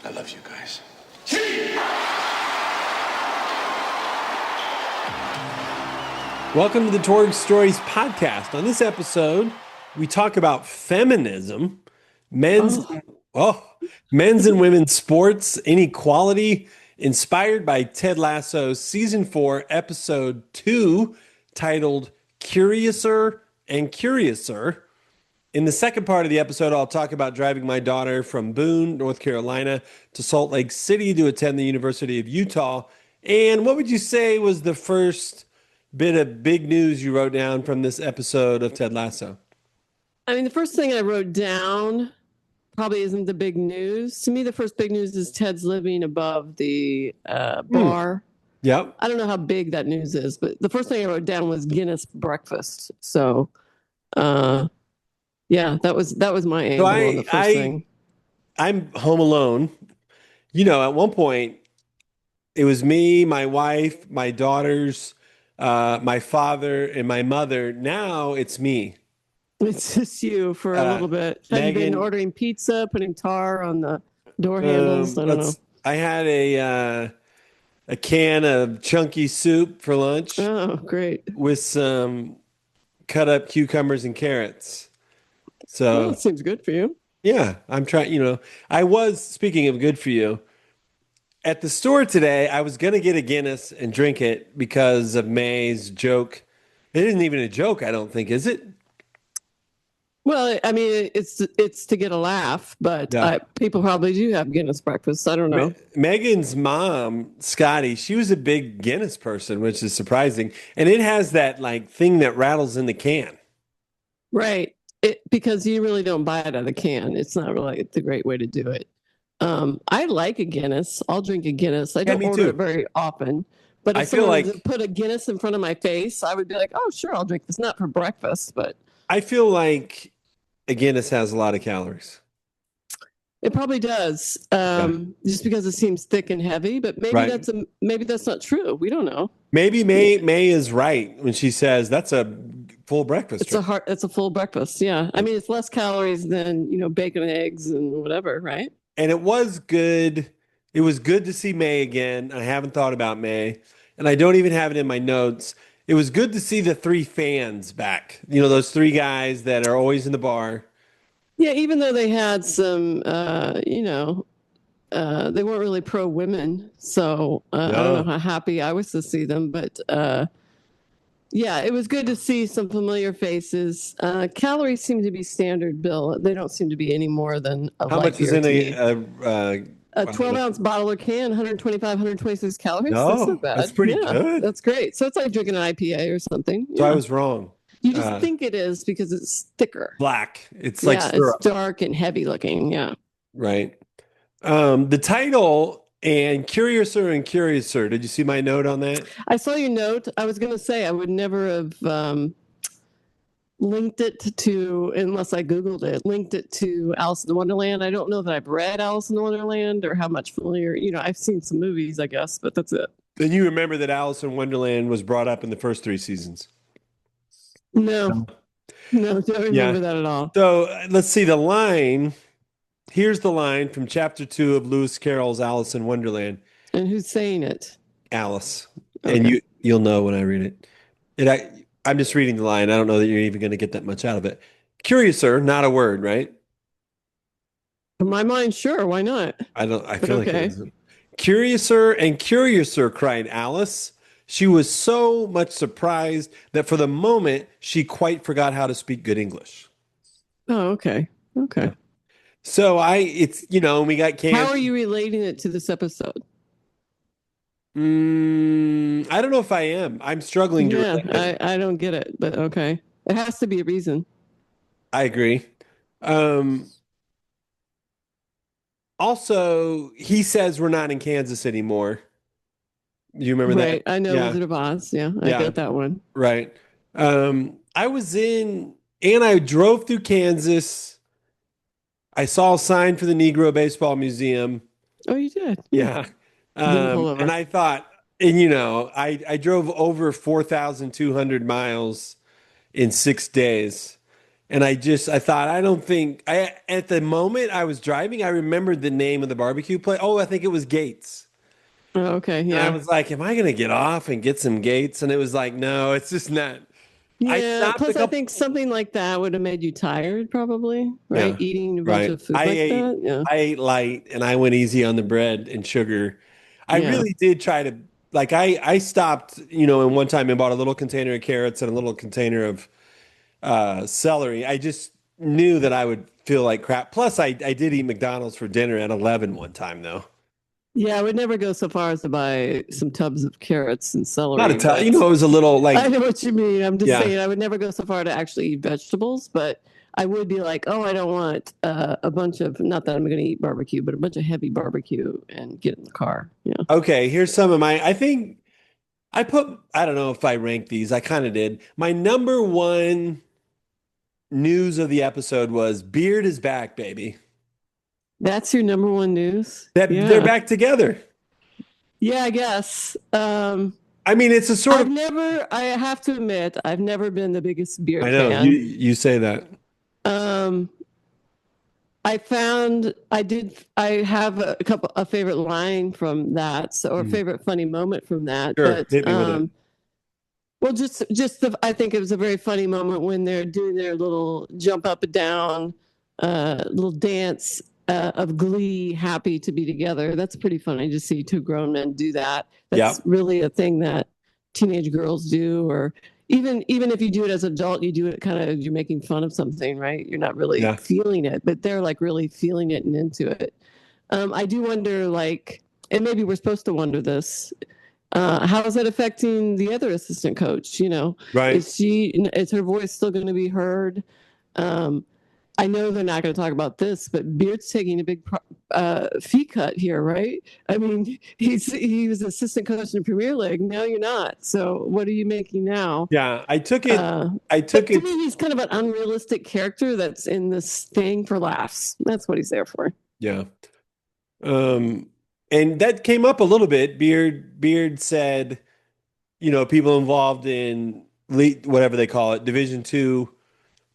I love you guys. Welcome to the Torg Stories podcast. On this episode, we talk about feminism, men's men's and women's sports, inequality, inspired by Ted Lasso's season 4, episode 2, titled Curiouser and Curiouser. In the second part of the episode, I'll talk about driving my daughter from Boone, North Carolina, to Salt Lake City to attend the University of Utah. And what would you say was the first bit of big news you wrote down from this episode of Ted Lasso? I mean, the first thing I wrote down probably isn't the big news. To me, the first big news is Ted's living above the bar. Yep. I don't know how big that news is, but the first thing I wrote down was Guinness breakfast. So, yeah, that was my angle on the first thing. I'm home alone. You know, at one point, it was me, my wife, my daughters, my father, and my mother. Now it's me. It's just you for a little bit. Have you been ordering pizza, putting tar on the door handles? I don't know. I had a can of chunky soup for lunch. Oh, great. With some cut up cucumbers and carrots. So well, that seems good for you. Yeah, I'm trying, I was, speaking of good for you, at the store today, I was going to get a Guinness and drink it because of May's joke. It isn't even a joke, I don't think, is it? Well, I mean, it's to get a laugh, but people probably do have Guinness breakfast. I don't know. Megan's mom, Scotty, she was a big Guinness person, which is surprising. And it has that thing that rattles in the can. Right. Because you really don't buy it out of the can. It's not really the great way to do it. I like a Guinness. I'll drink a Guinness. I don't order it very often. But if someone put a Guinness in front of my face, I would be like, oh, sure, I'll drink this. Not for breakfast, but I feel like a Guinness has a lot of calories. It probably does, just because it seems thick and heavy. But maybe that's not true. We don't know. Maybe May is right when she says that's a full breakfast. It's a full breakfast. Yeah, I mean it's less calories than bacon and eggs and whatever, right? And it was good. It was good to see May again. I haven't thought about May, and I don't even have it in my notes. It was good to see the 3 fans back. Those 3 guys that are always in the bar. Yeah, even though they had some, they weren't really pro women. So I don't know how happy I was to see them, but yeah, it was good to see some familiar faces. Calories seem to be standard, Bill. They don't seem to be any more than how much is in a 12-ounce bottle or can, 125, 126 calories. No, that's not bad. That's pretty good. That's great. So it's like drinking an IPA or something. So I was wrong. You just think it is because it's thicker. Black. It's like syrup. It's dark and heavy looking. Yeah. Right. The title and Curiouser. Did you see my note on that? I saw your note. I was going to say I would never have linked it to, unless I Googled it, linked it to Alice in Wonderland. I don't know that I've read Alice in Wonderland or how much familiar, I've seen some movies, I guess, but that's it. Then you remember that Alice in Wonderland was brought up in the first 3 seasons. No, don't remember that at all. So let's see the line. Here's the line from chapter 2 of Lewis Carroll's Alice in Wonderland. And who's saying it? Alice. Okay. And you'll know when I read it. I'm just reading the line. I don't know that you're even going to get that much out of it. Curiouser, not a word, right? In my mind, sure. Why not? I feel like it isn't. Curiouser and Curiouser, cried Alice. She was so much surprised that for the moment, she quite forgot how to speak good English. Oh, okay. Okay. Yeah. So we got canned. How are you relating it to this episode? I don't know if I am. I'm struggling to relate it. I don't get it, but okay. It has to be a reason. I agree. Also, he says we're not in Kansas anymore. You remember that? Right. I know Wizard of Oz. Yeah, I get that one. Right. I drove through Kansas. I saw a sign for the Negro Baseball Museum. Oh, you did? Yeah. And I thought, I drove over 4,200 miles in 6 days. And I thought, I don't think at the moment I was driving, I remembered the name of the barbecue place. Oh, I think it was Gates. Oh, okay, And I yeah. was like, am I going to get off and get some Gates? And it was like, no, it's just not. I Yeah, stopped a plus I couple. think something like that would have made you tired probably, right? Yeah, Eating a bunch right. of food like that. Yeah. I ate light and I went easy on the bread and sugar. I Yeah. really did try to like I stopped, in one time and bought a little container of carrots and a little container of celery. I just knew that I would feel like crap. Plus I did eat McDonald's for dinner at 11 one time though. Yeah, I would never go so far as to buy some tubs of carrots and Not a celery, ton, but it was a little I like know what you mean. I'm just yeah. saying I would never go so far to actually eat vegetables, but I would be like, oh, I don't want a bunch of, not that I'm going to eat barbecue, but a bunch of heavy barbecue and get in the car. Yeah. Okay, here's some of my I think I don't know if I ranked these. I kind of did. My number one news of the episode was Beard is back, baby. That's your number one news? That they're Yeah. back together. Yeah, I guess. I mean, it's a sort of I have to admit, I've never been the biggest I Beard know fan. you say that. Um, I have a favorite line from that, or a Mm. favorite funny moment from that. Sure, But hit me with it. well, I think it was a very funny moment when they're doing their little jump up and down, little dance of glee, happy to be together. That's pretty funny to see two grown men do that. Yeah, That's really a thing that teenage girls do, or even if you do it as an adult, you do it kind of you're making fun of something, right? You're not really yeah. feeling it, but they're like really feeling it and into it. I do wonder, like, and maybe we're supposed to wonder this, how is that affecting the other assistant coach? Right. Is her voice still going to be heard? Um, I know they're not going to talk about this, but Beard's taking a big fee cut here, right? I mean, he was assistant coach in the Premier League. Now you're not. So what are you making now? Yeah, I took But to it me, he's kind of an unrealistic character that's in this thing for laughs. That's what he's there for. yeah. Um and that came up a little bit. Beard said, people involved in whatever they call it, Division 2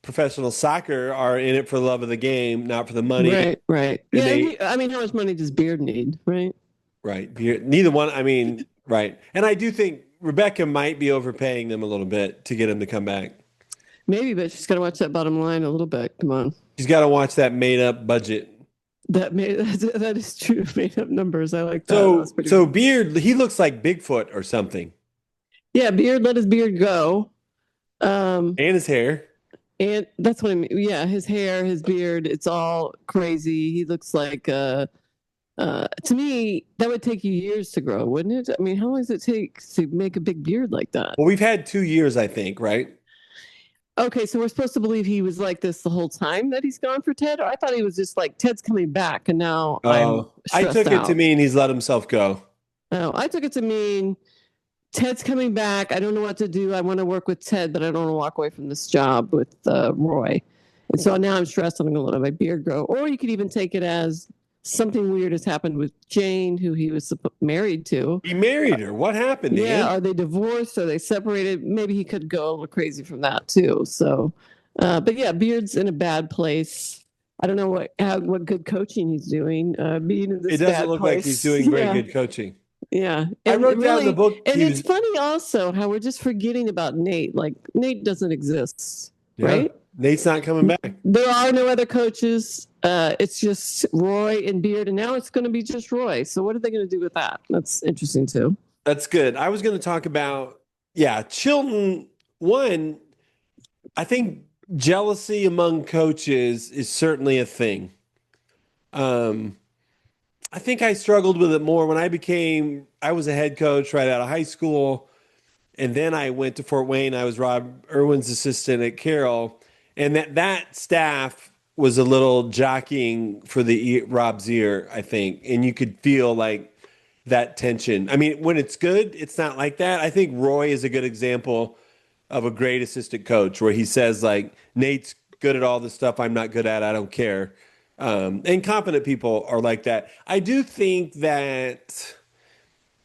professional soccer are in it for the love of the game, not for the money. Right, right. And Yeah, they I mean, how much money does Beard need, right? right. Neither one, I mean, right. And I do think Rebecca might be overpaying them a little bit to get him to come back. Maybe, but she's got to watch that bottom line a little bit. Come on. She's got to watch that made up budget. That is true. Made up numbers. I like that. That's So pretty so funny. Beard, he looks like Bigfoot or something. Yeah, Beard let his beard go. Um, And his hair. and that's what I mean. Yeah, his hair, his beard, it's all crazy. He looks like to me, that would take you years to grow, wouldn't it? I mean, how long does it take to make a big beard like that? Well, we've had 2 years, I think, right? Okay, so we're supposed to believe he was like this the whole time that he's gone for Ted? Or I thought he was just like Ted's coming back and now I'm I stressed took it to out. mean he's let himself go. Oh, I took it to mean Ted's coming back. I don't know what to do. I want to work with Ted, but I don't want to walk away from this job with Roy. And so now I'm stressed and I'm going to let my beard grow. Or you could even take it as something weird has happened with Jane, who he was married to. He married her. What happened, Yeah, Dan? are they divorced? Are they separated? Maybe he could go a little crazy from that too. So, but yeah, Beard's in a bad place. I don't know what good coaching he's doing, being in It this doesn't bad look like he's place. doing very Yeah, good coaching. yeah, I and wrote down the really, book. and He it's was, funny also how we're just forgetting about Nate. Like Nate doesn't exist, yeah. right? Nate's not coming back. There are no other coaches. It's just Roy and Beard, and now it's going to be just Roy. So what are they going to do with that? That's interesting too. That's good. I was going to talk about, yeah, Chilton. One, I think jealousy among coaches is certainly a thing. Um, I think I struggled with it more when I was a head coach right out of high school. And then I went to Fort Wayne. I was Rob Irwin's assistant at Carroll. And that staff was a little jockeying for Rob's ear, I think. And you could feel like that tension. I mean, when it's good, it's not like that. I think Roy is a good example of a great assistant coach where he says, like, Nate's good at all the stuff I'm not good at. I don't care. And competent people are like that. I do think that,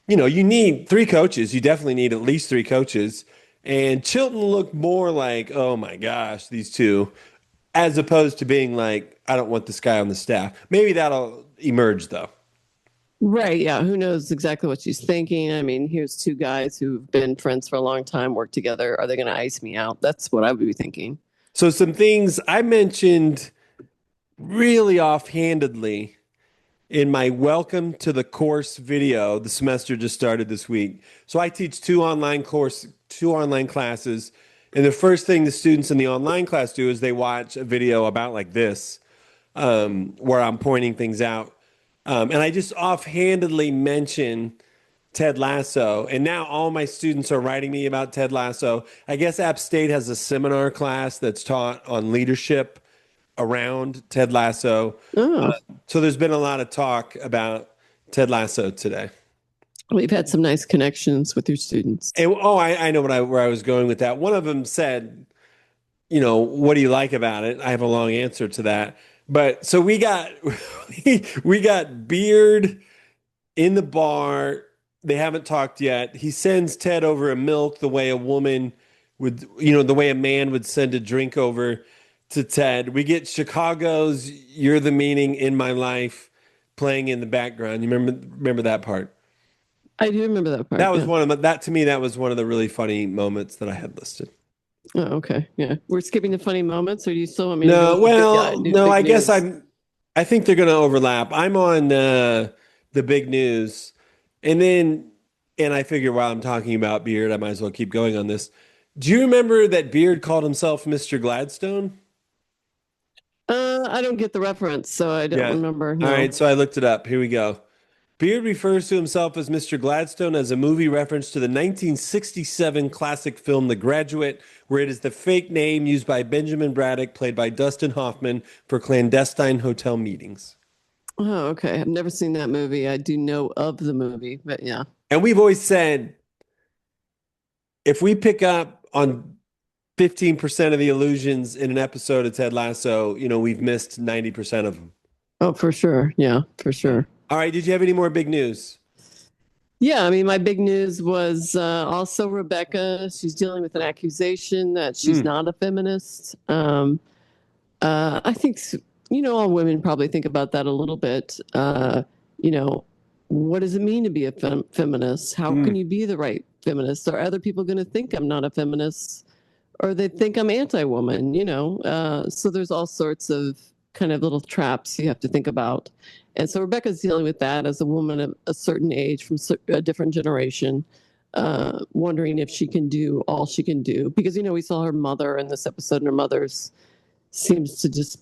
you need three coaches. You definitely need at least three coaches. And Chilton looked more like, oh my gosh, these two. as opposed to being like, I don't want this guy on the staff. Maybe that'll emerge though. Right. Yeah. Who knows exactly what she's thinking? I mean, here's two guys who've been friends for a long time, work together. Are they going to ice me out? That's what I would be thinking. So some things I mentioned really offhandedly in my welcome to the course video. The semester just started this week. So I teach two online classes. And the first thing the students in the online class do is they watch a video about like this, where I'm pointing things out. And I just offhandedly mention Ted Lasso. And now all my students are writing me about Ted Lasso. I guess App State has a seminar class that's taught on leadership around Ted Lasso. Oh, So there's been a lot of talk about Ted Lasso today. we've had some nice connections with your students. And oh, I know where I was going with that. One of them said, what do you like about it? I have a long answer to that. But so we got we got Beard in the bar. They haven't talked yet. He sends Ted over a milk the way a woman would, the way a man would send a drink over to Ted. We get Chicago's "You're the Meaning in My Life" playing in the background. You remember that part? I do remember that part. That was Yeah. one of that to me. That was one of the really funny moments that I had listed. Oh, okay. Yeah. We're skipping the funny moments, or do you still want me to go No, with the big guy, well, new no. big I guess news? I think they're going to overlap. I'm on the big news, and then and I figure while I'm talking about Beard, I might as well keep going on this. Do you remember that Beard called himself Mr. Gladstone? I don't get the reference, so I don't Yeah. remember. All right, No. so I looked it up. Here we go. Beard refers to himself as Mr. Gladstone as a movie reference to the 1967 classic film The Graduate, where it is the fake name used by Benjamin Braddock, played by Dustin Hoffman, for clandestine hotel meetings. Oh, okay. I've never seen that movie. I do know of the movie, but yeah. And we've always said if we pick up on 15% of the illusions in an episode of Ted Lasso, we've missed 90% of them. Oh, for sure. Yeah, for Yeah. sure. All right, did you have any more big news? Yeah, I mean, my big news was also Rebecca. She's dealing with an accusation that she's Hmm. not a feminist. I think, all women probably think about that a little bit. You know, what does it mean to be a feminist? How Hmm. can you be the right feminist? Are other people going to think I'm not a feminist? Or they think I'm anti-woman, so there's all sorts of kind of little traps you have to think about. And so Rebecca's dealing with that as a woman of a certain age from a different generation, wondering if she can do all she can do. Because, we saw her mother in this episode, and her mother's seems to just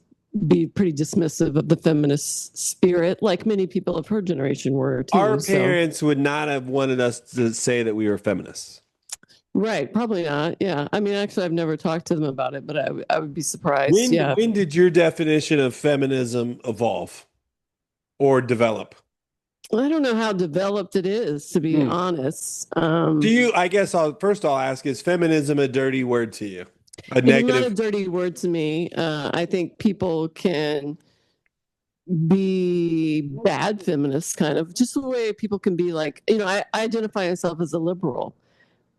be pretty dismissive of the feminist spirit, like many people of her generation were Our too. So, parents would not have wanted us to say that we were feminists. right, probably not. Yeah, I mean, actually, I've never talked to them about it, but I would be surprised. When Yeah, when did your definition of feminism evolve or develop? I don't know how developed it is, to be Hmm. honest. I guess I'll ask, is feminism a dirty word to you? A It's not a negative? dirty word to me. I think people can be bad feminists, kind of just the way people can be like, I identify myself as a liberal,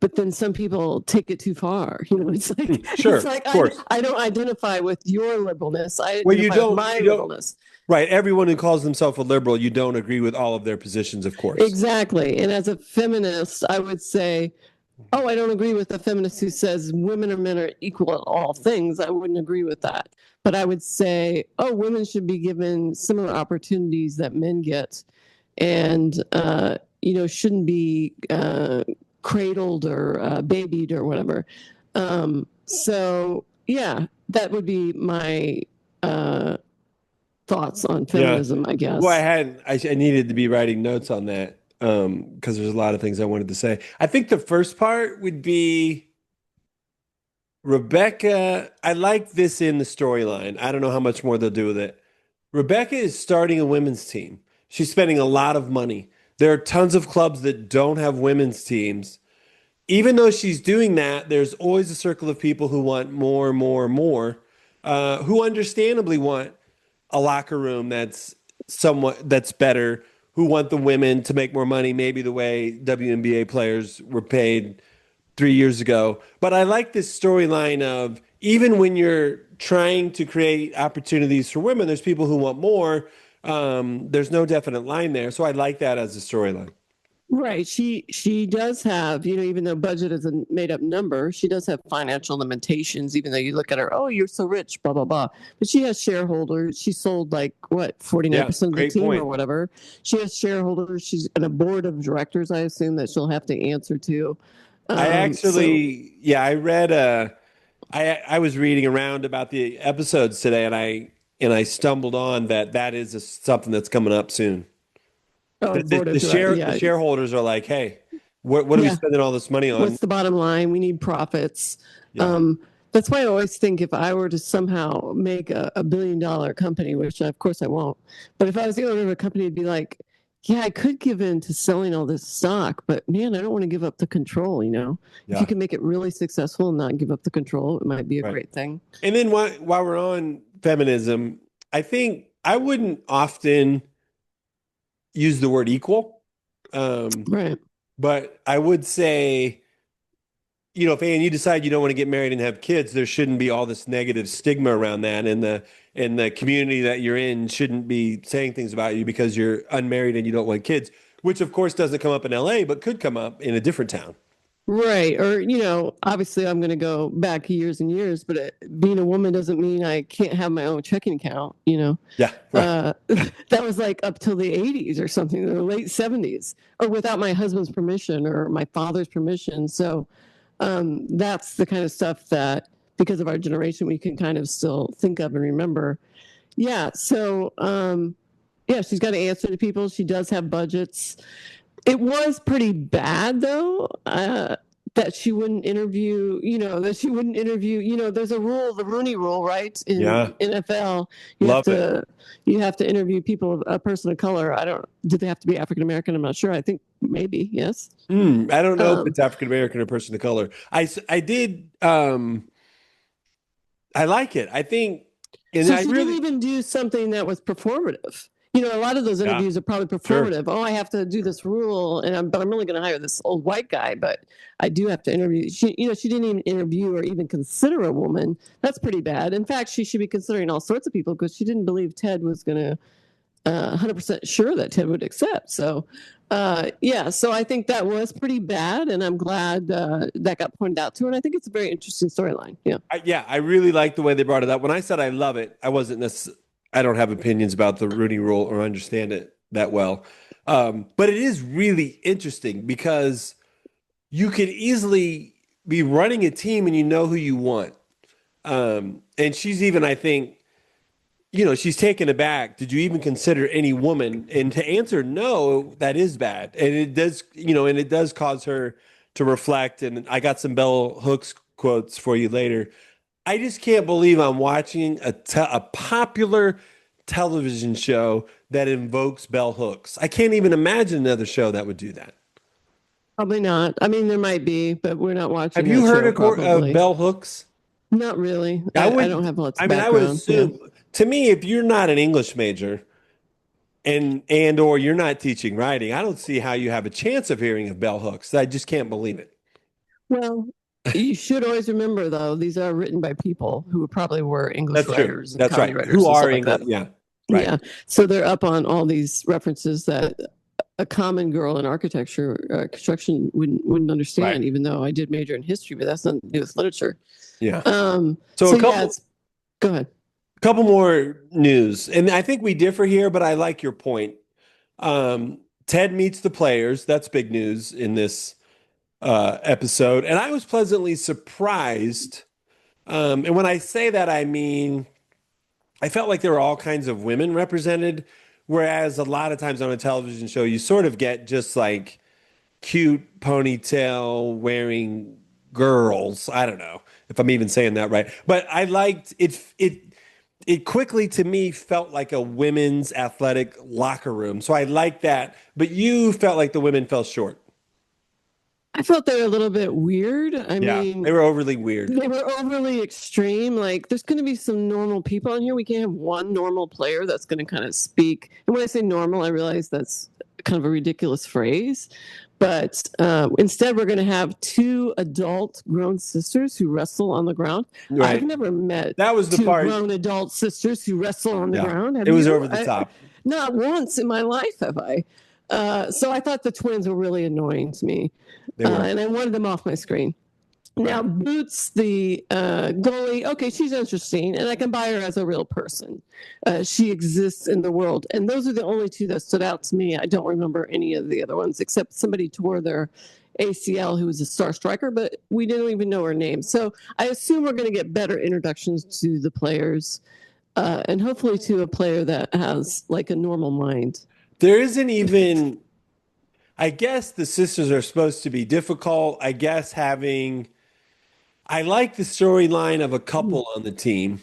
but then some people take it too far. It's like Sure, of I, course. I don't identify with your liberalness. I Well, identify with my you don't, liberalness. right. Everyone who calls themselves a liberal, you don't agree with all of their positions, of course. Exactly. And as a feminist, I would say, oh, I don't agree with a feminist who says women or men are equal in all things. I wouldn't agree with that. But I would say, oh, women should be given similar opportunities that men get, and shouldn't be cradled or babied or whatever. So yeah, that would be my thoughts on Yeah. feminism, I Well, guess. I needed to be writing notes on that because there's a lot of things I wanted to say. I think the first part would be Rebecca. I like this in the storyline. I don't know how much more they'll do with it. Rebecca is starting a women's team. She's spending a lot of money. There are tons of clubs that don't have women's teams. Even though she's doing that, there's always a circle of people who want more, more, more, who understandably want a locker room that's better, who want the women to make more money, maybe the way WNBA players were paid 3 years ago. But I like this storyline of even when you're trying to create opportunities for women, there's people who want more. There's no definite line there. So I like that as a storyline. Right. She does have, even though budget is a made up number, she does have financial limitations, even though you look at her, oh, you're so rich, blah, blah, blah. But she has shareholders. She sold like what, Yeah, 49% of the great team or point. whatever. She has shareholders. She's in a board of directors, I assume, that she'll have to answer to. I So actually, yeah, I read I was reading around about the episodes today and I stumbled on that is something that's coming up soon. oh, board of directors. The Yeah. shareholders are like, hey, what are we Yeah. spending all this money on? What's the bottom line? We need profits. Yeah. Um, that's why I always think if I were to somehow make a $1 billion company, which of course I won't, but if I was the owner of a company, it'd be like, yeah, I could give in to selling all this stock, but man, I don't want to give up the control. If you Yeah. can make it really successful and not give up the control, it might be a Right. great thing. And then while we're on feminism, I think I wouldn't often use the word equal. Um, Right. but I would say, if Ann, you decide you don't want to get married and have kids, there shouldn't be all this negative stigma around that, and the community that you're in shouldn't be saying things about you because you're unmarried and you don't want kids, which of course doesn't come up in LA, but could come up in a different town. Right. Or, obviously I'm going to go back years and years, but being a woman doesn't mean I can't have my own checking account. Yeah, right. That was like up till the 80s or something, the late 70s, or without my husband's permission or my father's permission. So that's the kind of stuff that, because of our generation, we can kind of still think of and remember. Yeah. So, yeah, she's got to answer to people. She does have budgets. It was pretty bad though, that she wouldn't interview, there's a rule, the Rooney rule, right? Yeah, In NFL, you have love it. to you have to interview people, a person of color. I don't, do they have to be African American? I'm not sure. I think maybe, yes. I don't know if Um, it's African American or person of color. I did I like it. I think, and So I she didn't really, even do something that was performative. A lot of those yeah, interviews are probably sure. performative. Oh, I have to do this rule, but I'm really going to hire this old white guy. But I do have to interview. She didn't even interview or even consider a woman. That's pretty bad. In fact, she should be considering all sorts of people because she didn't believe Ted was going to 100% sure that Ted would accept. So, yeah, so I think that was pretty bad, and I'm glad that got pointed out to her. And I think it's a very interesting storyline. Yeah. I really like the way they brought it up. When I said I love it, I wasn't necessarily, I don't have opinions about the Rooney Rule or understand it that well. But it is really interesting because you could easily be running a team and you know who you want. And she's even, I think, she's taken aback. Did you even consider any woman? And to answer no, that is bad. And it does, and it does cause her to reflect. And I got some Bell Hooks quotes for you later. I just can't believe I'm watching a popular television show that invokes bell hooks. I can't even imagine another show that would do that. Probably not. I mean, there might be, but we're not Have watching you that heard show of probably. bell hooks? Not really. I I don't would. have lots I of mean, I would background. Yeah. assume. To me, if you're not an English major and or you're not teaching writing, I don't see how you have a chance of hearing of bell hooks. I just can't believe it. Well, you should always remember, though, these are written by people who probably were English That's true. writers and That's comedy right. Who writers and are stuff like that. English? Yeah. Right. Yeah. So they're up on all these references that a common girl in architecture, construction wouldn't Right. understand, even though I did major in history, but that's nothing to do with literature. Yeah. So So yeah, go ahead. couple more news, and I think we differ here, but I like your point. Ted meets the players. That's big news in this episode, and I was pleasantly surprised. And when I say that, I mean I felt like there were all kinds of women represented, whereas a lot of times on a television show, you sort of get just like cute ponytail wearing girls. I don't know if I'm even saying that right, but I liked it. It quickly to me felt like a women's athletic locker room. So I like that. But you felt like the women fell short. I felt they were a little bit weird. I Yeah, mean, they were overly weird. they were overly extreme. Like, there's going to be some normal people in here. We can't have one normal player that's going to kind of speak. And when I say normal, I realize that's kind of a ridiculous phrase. But instead, we're going to have two adult grown sisters who wrestle on the ground. Right. I've never met That was the two part. grown adult sisters who wrestle on the ground. It was over the top. Not once in my life have I. So I thought the twins were really annoying to me. And I wanted them off my screen. Now, Boots, the goalie, okay, she's interesting, and I can buy her as a real person. She exists in the world. And those are the only two that stood out to me. I don't remember any of the other ones, except somebody tore their ACL who was a star striker, but we didn't even know her name. So I assume we're going to get better introductions to the players, and hopefully to a player that has like a normal mind. There isn't even, I guess the sisters are supposed to be difficult. I guess I like the storyline of a couple on the team.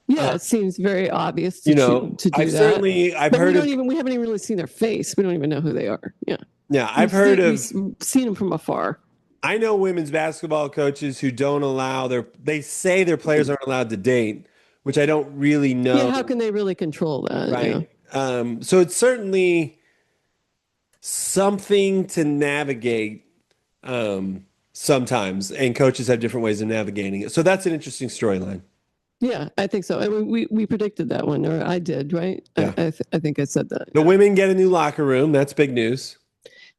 Yeah, it seems very obvious to do I've that. I've heard we haven't even really seen their face. We don't even know who they are. Yeah. Yeah, We've seen them from afar. I know women's basketball coaches who don't allow they say their players aren't allowed to date, which I don't really know. Yeah, how can they really control that? Right. Yeah. So it's certainly something to navigate sometimes, and coaches have different ways of navigating it. So that's an interesting storyline. Yeah, I think so. I mean, we predicted that one, or I did, right? Yeah. I think I said that. The women get a new locker room. That's big news.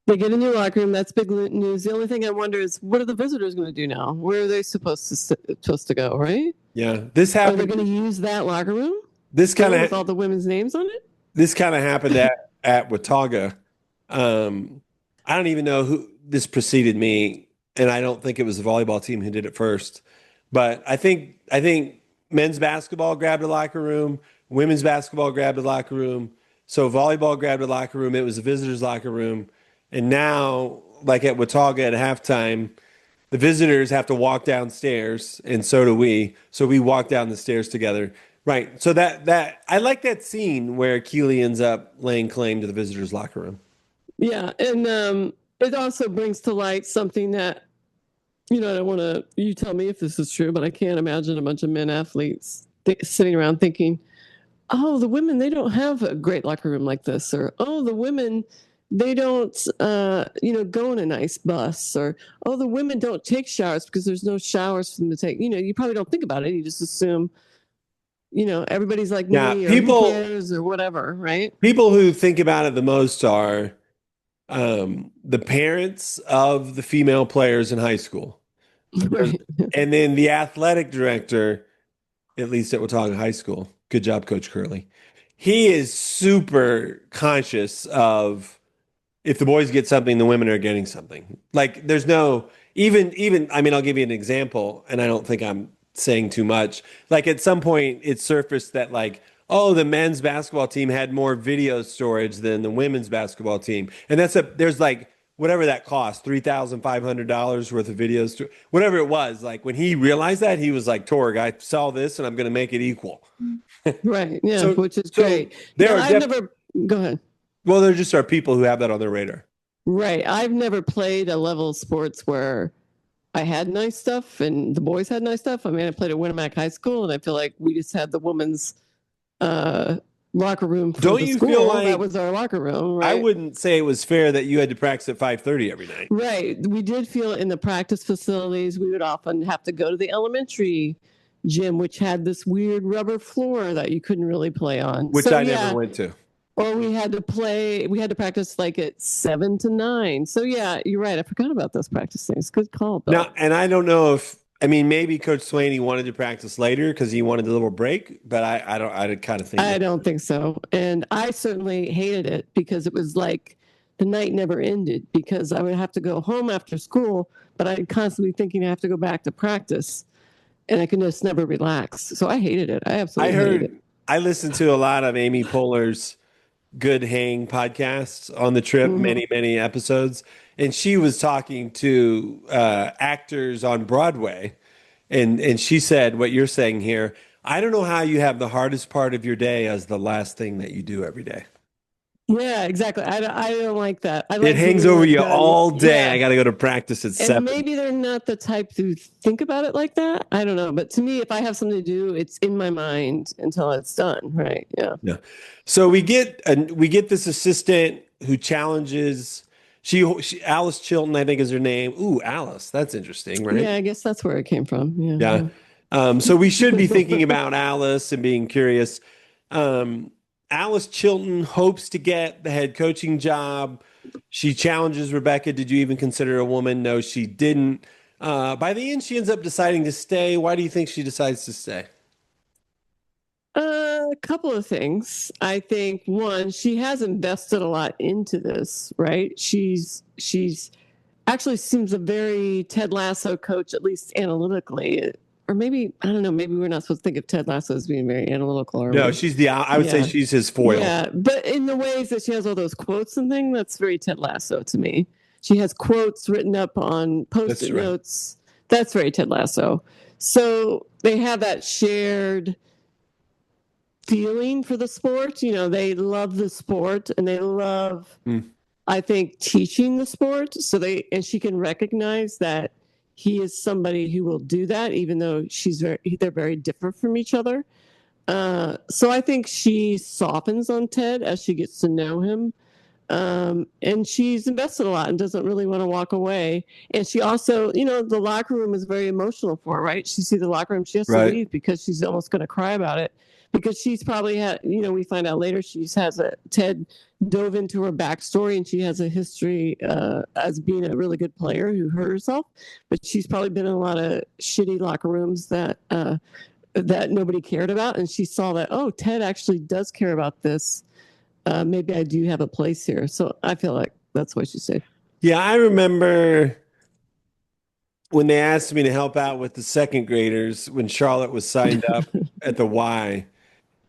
They get a new locker room. That's big news. The only thing I wonder is, what are the visitors going to do now? Where are they supposed to go? Right? Yeah, this happened. Are they going to use that locker room? This kind of with all the women's names on it. This kind of happened at Watauga. I don't even know who this preceded me, and I don't think it was the volleyball team who did it first. But I think men's basketball grabbed a locker room, women's basketball grabbed a locker room. So volleyball grabbed a locker room. It was a visitor's locker room. And now, like at Watauga at halftime, the visitors have to walk downstairs, and so do we. So we walk down the stairs together. Right. So that I like that scene where Keely ends up laying claim to the visitors' locker room. Yeah, and it also brings to light something that, I don't want to, you tell me if this is true, but I can't imagine a bunch of men athletes sitting around thinking, oh, the women, they don't have a great locker room like this, or, oh, the women, they don't, go in a nice bus, or, oh, the women don't take showers because there's no showers for them to take. You probably don't think about it. You just assume, everybody's like me, or who cares, or whatever, right? People who think about it the most are the parents of the female players in high school. Right. And then the athletic director, at least at Watauga High School. Good job, Coach Curley. He is super conscious of, if the boys get something, the women are getting something. Like there's no, even, I mean, I'll give you an example, and I don't think I'm saying too much. Like at some point it surfaced that like, oh, the men's basketball team had more video storage than the women's basketball team. And there's like, whatever that cost, $3,500 worth of videos, whatever it was. Like when he realized that, he was like, Torg, I saw this and I'm going to make it equal. Right. Yeah. Which is great. Go ahead. Well, there just are people who have that on their radar. Right. I've never played a level of sports where I had nice stuff and the boys had nice stuff. I mean, I played at Winnemac High School, and I feel like we just had the women's locker room for the school. Feel like that was our locker room, right? I wouldn't say it was fair that you had to practice at 5:30 every night. Right. We did feel in the practice facilities, we would often have to go to the elementary gym, which had this weird rubber floor that you couldn't really play on. Which I never went to. Or we had to practice like at 7 to 9. So yeah, you're right. I forgot about those practice things. Good call, Bill. Now, and I don't know maybe Coach Swaney wanted to practice later because he wanted a little break, but I kind of think I don't think so. And I certainly hated it because it was like the night never ended, because I would have to go home after school, but I'd constantly thinking I have to go back to practice, and I could just never relax. So I hated it. I absolutely hated it. I listened to a lot of Amy Poehler's Good Hang podcasts on the trip, many episodes, and she was talking to actors on Broadway, and she said what you're saying here. I don't know how you have the hardest part of your day as the last thing that you do every day. Yeah, exactly. I don't like that. It hangs over you all day. Yeah. I got to go to practice at 7. Maybe they're not the type to think about it like that. I don't know. But to me, if I have something to do, it's in my mind until it's done. Right. Yeah. Yeah. So we get this assistant who challenges Alice Chilton, I think is her name. Ooh, Alice. That's interesting, right? Yeah, I guess that's where it came from. Yeah. Yeah. So we should be thinking about Alice and being curious. Um, Alice Chilton hopes to get the head coaching job. She challenges Rebecca. Did you even consider a woman? No, she didn't. By the end, she ends up deciding to stay. Why do you think she decides to stay? A couple of things. I think one, she has invested a lot into this, right? She's actually seems a very Ted Lasso coach, at least analytically. Or maybe, I don't know, maybe we're not supposed to think of Ted Lasso as being very analytical, are No, we? she's I would say Yeah. she's his foil. Yeah. But in the ways that she has all those quotes and things, that's very Ted Lasso to me. She has quotes written up on That's post-it right. notes. That's very Ted Lasso. So they have that shared feeling for the sport. You know, they love the sport and they love, Mm, I think, teaching the sport. So and she can recognize that he is somebody who will do that, even though they're very different from each other. So I think she softens on Ted as she gets to know him. And she's invested a lot and doesn't really want to walk away. And she also, the locker room is very emotional for her, right? She sees the locker room, she has to right. leave because she's almost going to cry about it. Because she's probably had, we find out later Ted dove into her backstory and she has a history as being a really good player who hurt herself. But she's probably been in a lot of shitty locker rooms that nobody cared about. And she saw that, oh, Ted actually does care about this. Maybe I do have a place here. So I feel like that's what she said. Yeah, I remember when they asked me to help out with the second graders when Charlotte was signed up at the Y.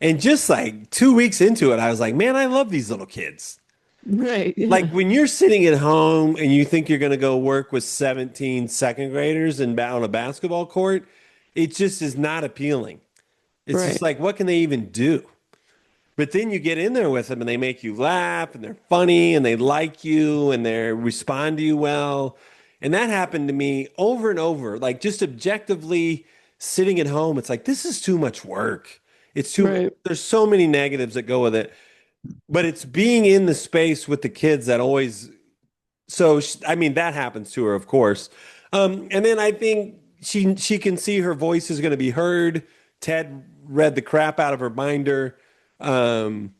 And just like 2 weeks into it, I was like, man, I love these little kids. Right. Like Yeah. when you're sitting at home and you think you're going to go work with 17 second graders and on a basketball court, it just is not appealing. It's just Right. like, what can they even do? But then you get in there with them and they make you laugh and they're funny and they like you and they respond to you well. And that happened to me over and over. Like just objectively sitting at home, it's like, this is too much work. Right. There's so many negatives that go with it. But it's being in the space with the kids that always, I mean, that happens to her, of course. And then I think she can see her voice is going to be heard. Ted read the crap out of her binder. Um,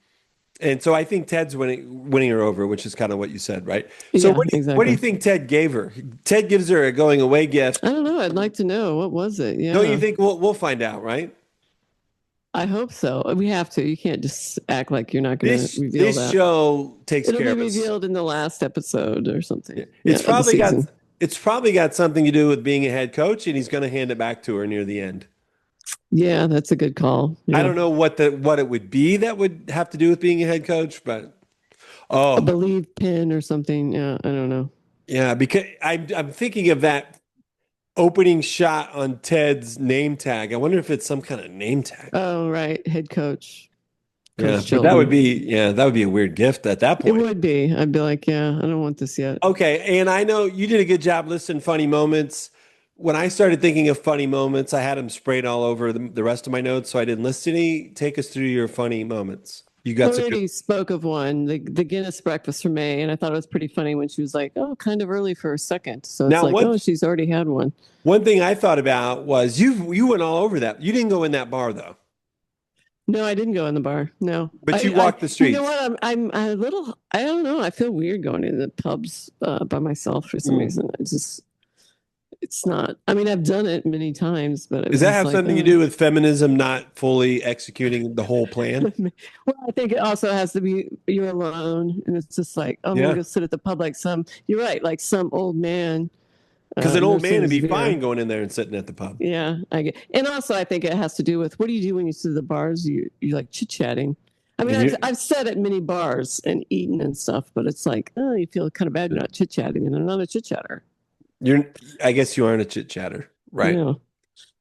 and so I think Ted's winning her over, which is kind of what you said, right? So Yeah, what do you exactly. think Ted gave her? Ted gives her a going away gift. I don't know. I'd like to know. What was it? Don't you Yeah. think we'll find out, right? I hope so. We have to. You can't just act like you're not going to reveal This that. show takes It'll care be of us. revealed in the last episode or something. Yeah, It's of the probably got season. it's probably got something to do with being a head coach, and he's going to hand it back to her near the end. Yeah, that's a good call. I Yeah. don't know what it would be that would have to do with being a head coach, but A oh believe pin or something. Yeah, I don't know. yeah, because I'm thinking of that opening shot on Ted's name tag. I wonder if it's some kind of name tag. Oh, right. Head coach, Yeah, Coach but Chilton. that would be a weird gift at that It point. would be. I'd be like, yeah, I don't want this yet. Okay, and I know you did a good job listing funny moments. When I started thinking of funny moments, I had them sprayed all over the rest of my notes, so I didn't list any. Take us through your funny moments. You I got some good. already spoke of one, the Guinness breakfast for May, and I thought it was pretty funny when she was like, "Oh, kind of early for a second." So it's Now, like, "Oh, she's already had one." one thing I thought about was you went all over that. You didn't go in that bar though, No, I didn't go in the bar. No, but you walked the you know streets. what? I'm a little. I don't know. I feel weird going into the pubs by myself for some reason. It's not. I mean, I've done it many times, but it Does was that just have like, something to do with feminism not fully executing the whole plan? well, I think it also has to be you're alone, and it's just like, oh, I'm gonna Yeah, go sit at the pub like some. You're right, like some old man because an old man nursing would his be beer. fine going in there and sitting at the pub. Yeah, I get. And also, I think it has to do with what do you do when you sit at the bars? You like chit chatting. I mean, And you, I've sat at many bars and eaten and stuff, but it's like, oh, you feel kind of bad you're not chit chatting, and I'm not a chit chatter. you're, I guess you aren't a chit chatter, right? Yeah.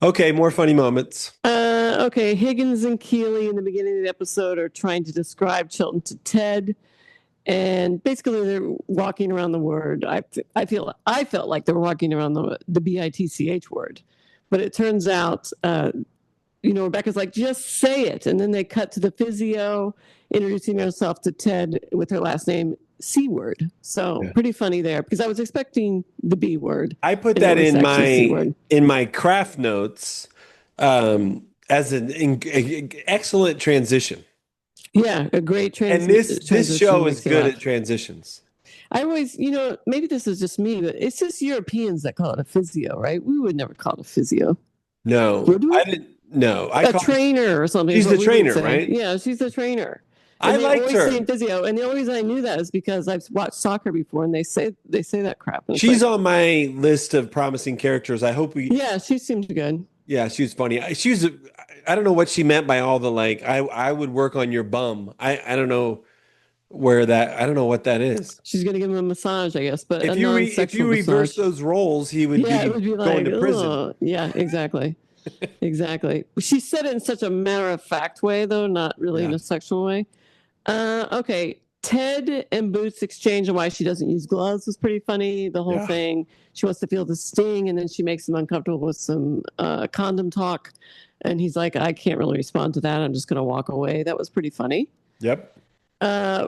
Okay, more funny moments. Okay, Higgins and Keeley in the beginning of the episode are trying to describe Chilton to Ted, and basically they're walking around the word. I felt like they were walking around the bitch word, but it turns out Rebecca's like, just say it. And then they cut to the physio introducing herself to Ted with her last name, C word. So Yeah. pretty funny there because I was expecting the B word I put and it that was actually C word. in my craft notes as an excellent transition. Yeah, a great And this transition show is makes you good laugh. at transitions. I always, maybe this is just me, but it's just Europeans that call it a physio, right? We would never call it a physio. No, Would I we? didn't. No, I A call it. trainer or something is She's what the we would trainer, say. right? Yeah, she's the trainer. I And they liked always say her. physio. And the only reason I knew that is because I've watched soccer before and they say that crap. And it's She's like, on my list of promising characters. I hope we. yeah, she seems good. Yeah, she was funny. She was. I don't know what she meant by all the like. I would work on your bum. I don't know where that. I don't know what that is. She's gonna give him a massage, I guess, but a If you non-sexual reverse massage. those roles, he would Yeah, it be would be going like, to prison. oh, yeah, exactly. Exactly. She said it in such a matter of fact way, though, not really in Yeah, a sexual way. Okay. Ted and Boots exchange on why she doesn't use gloves was pretty funny. The whole yeah, thing. She wants to feel the sting, and then she makes him uncomfortable with some condom talk. And he's like, I can't really respond to that. I'm just going to walk away. That was pretty funny. yep.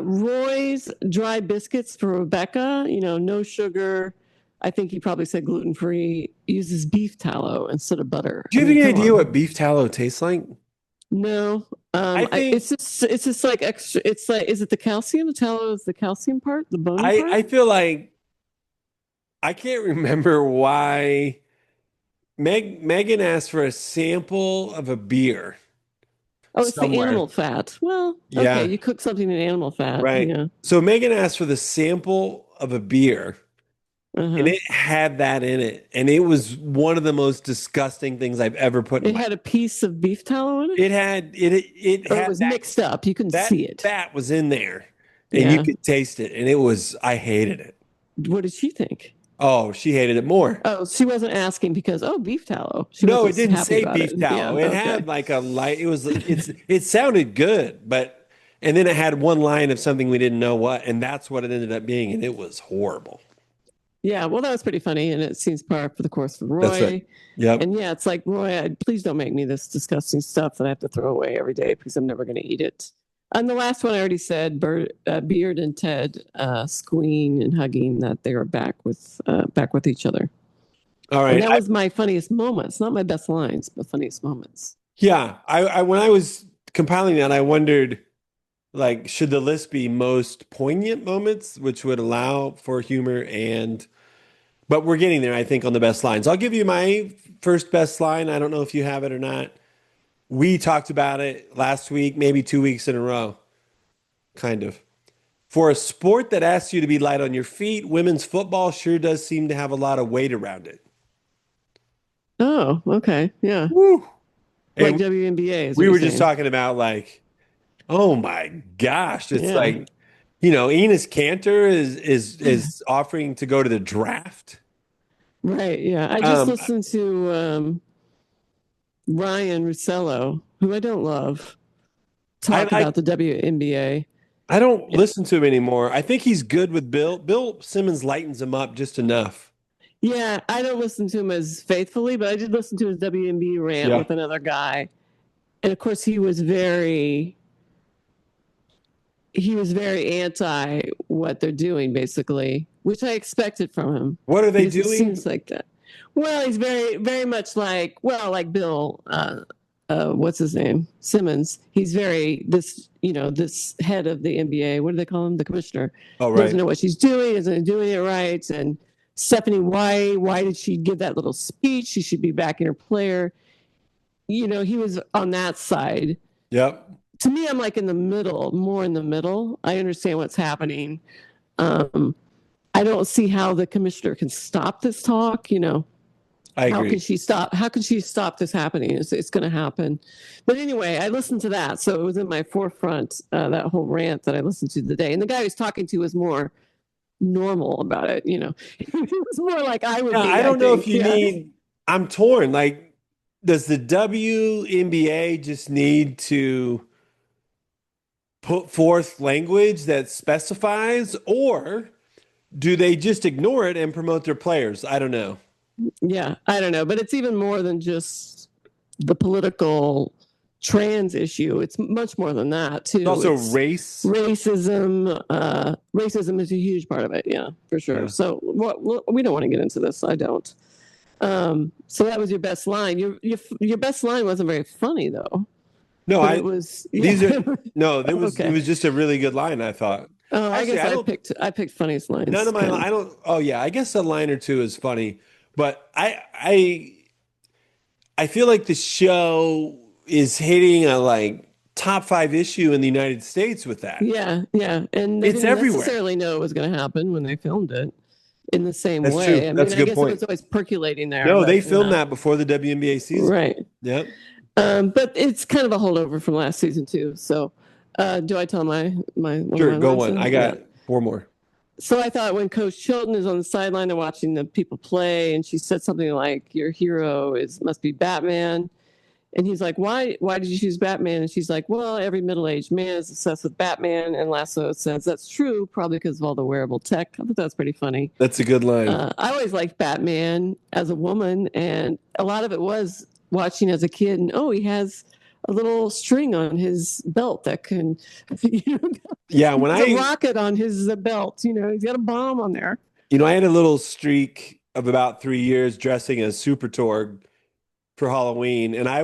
Roy's dry biscuits for Rebecca, no sugar. I think he probably said gluten free, uses beef tallow instead of butter. Do I you have mean, any come idea on. what beef tallow tastes like? No, I think it's just like extra. It's like, is it the calcium? The tallow is the calcium part, the bony I part. feel like I can't remember why Megan asked for a sample of a beer Oh, it's the somewhere. animal fat. Well, okay, Yeah, you cook something in animal fat. right. Yeah. So Megan asked for the sample of a beer, and Uh-huh. it had that in it, and it was one of the most disgusting things I've ever put in It my. had a piece of beef tallow in it, It or it had was mixed up. You couldn't that see it. fat was in there, and you Yeah. could taste it, and it was I hated it. What did she think? Oh, she hated it more. Oh, she wasn't asking because beef tallow. She No, it wasn't didn't happy say about it. beef Yeah. tallow. It Okay. had like a light, it sounded good, but, and then it had one line of something we didn't know what, and that's what it ended up being. And it was horrible. Yeah. Well, that was pretty funny, and it seems par for the course for That's right. Roy. Yep. And yeah, it's like, Roy, please don't make me this disgusting stuff that I have to throw away every day because I'm never going to eat it. And the last one I already said, Beard and Ted squeeing and hugging that they were back with each other. All And right. that was my funniest moments, not my best lines, but funniest moments. Yeah. When I was compiling that, I wondered, like, should the list be most poignant moments, which would allow for humor but we're getting there, I think, on the best lines. I'll give you my first best line. I don't know if you have it or not. We talked about it last week, maybe 2 weeks in a row, kind of. For a sport that asks you to be light on your feet, women's football sure does seem to have a lot of weight around it. Oh, okay. Yeah. Woo. Like And WNBA is what we you're were just saying. talking about like, oh my gosh, it's Yeah. like, Enos Cantor is offering to go to the draft. Right. Yeah. I just Um, listened to Ryan Russello, who I don't love, I talk like about the WNBA. I don't listen to him anymore. I think he's good with Bill. Bill Simmons lightens him up just enough. Yeah, I don't listen to him as faithfully, but I did listen to his WNBA rant Yeah, with another guy. And of course he was very anti what they're doing, basically, which I expected from him what are they because it doing? seems like that. Well, he's very, very much like Bill. What's his name? Simmons. He's very this head of the NBA. What do they call him? The commissioner Oh, doesn't right. know what she's doing. Isn't doing it right. And Stephanie, why did she give that little speech? She should be backing her player. He was on that side. Yep. To me, I'm like in the middle, more in the middle. I understand what's happening. Um, I don't see how the commissioner can stop this talk. I How can agree. she stop? How can she stop this happening? It's going to happen. But anyway, I listened to that, so it was in my forefront. That whole rant that I listened to today, and the guy I was talking to was more normal about it. He was more like I would Yeah, be. I I don't know if think. you Yeah. need, I'm torn. Like, does the WNBA just need to put forth language that specifies, or do they just ignore it and promote their players? I don't know. Yeah, I don't know, but it's even more than just the political trans issue. It's much more than that It's too. also It's race. racism. Racism is a huge part of it. Yeah, for sure. Yeah. So we don't want to get into this. I don't. So that was your best line. Your best line wasn't very funny though, No, but it was yeah. these are no, it Okay. was just a really good line, I thought. Oh, I Actually, guess I don't I picked funniest none lines. of my Kind of. I don't oh yeah, I guess a line or two is funny, but I feel like the show is hitting a like top five issue in the United States with that. Yeah, yeah, and they It's didn't everywhere. necessarily know it was going to happen when they filmed it in the same That's way. true. I That's mean, a I good guess it point. was always percolating there, No, they but filmed that before the WNBA season. right. Yep. But it's kind of a holdover from last season too. So, do I tell my one of Sure, my go lines? on. I Yeah. got four more. So I thought when Coach Chilton is on the sideline and watching the people play, and she said something like, "Your hero is must be Batman," and he's like, "Why did you choose Batman?" And she's like, "Well, every middle-aged man is obsessed with Batman." And Lasso says, "That's true, probably because of all the wearable tech." I thought that was pretty funny. That's a good line. I always liked Batman as a woman, and a lot of it was watching as a kid. And oh, he has a little string on his belt that can, you know, Yeah, when a rocket on his belt. You know, he's got a bomb on there. I had a little streak of about 3 years dressing as Super Torg for Halloween, and I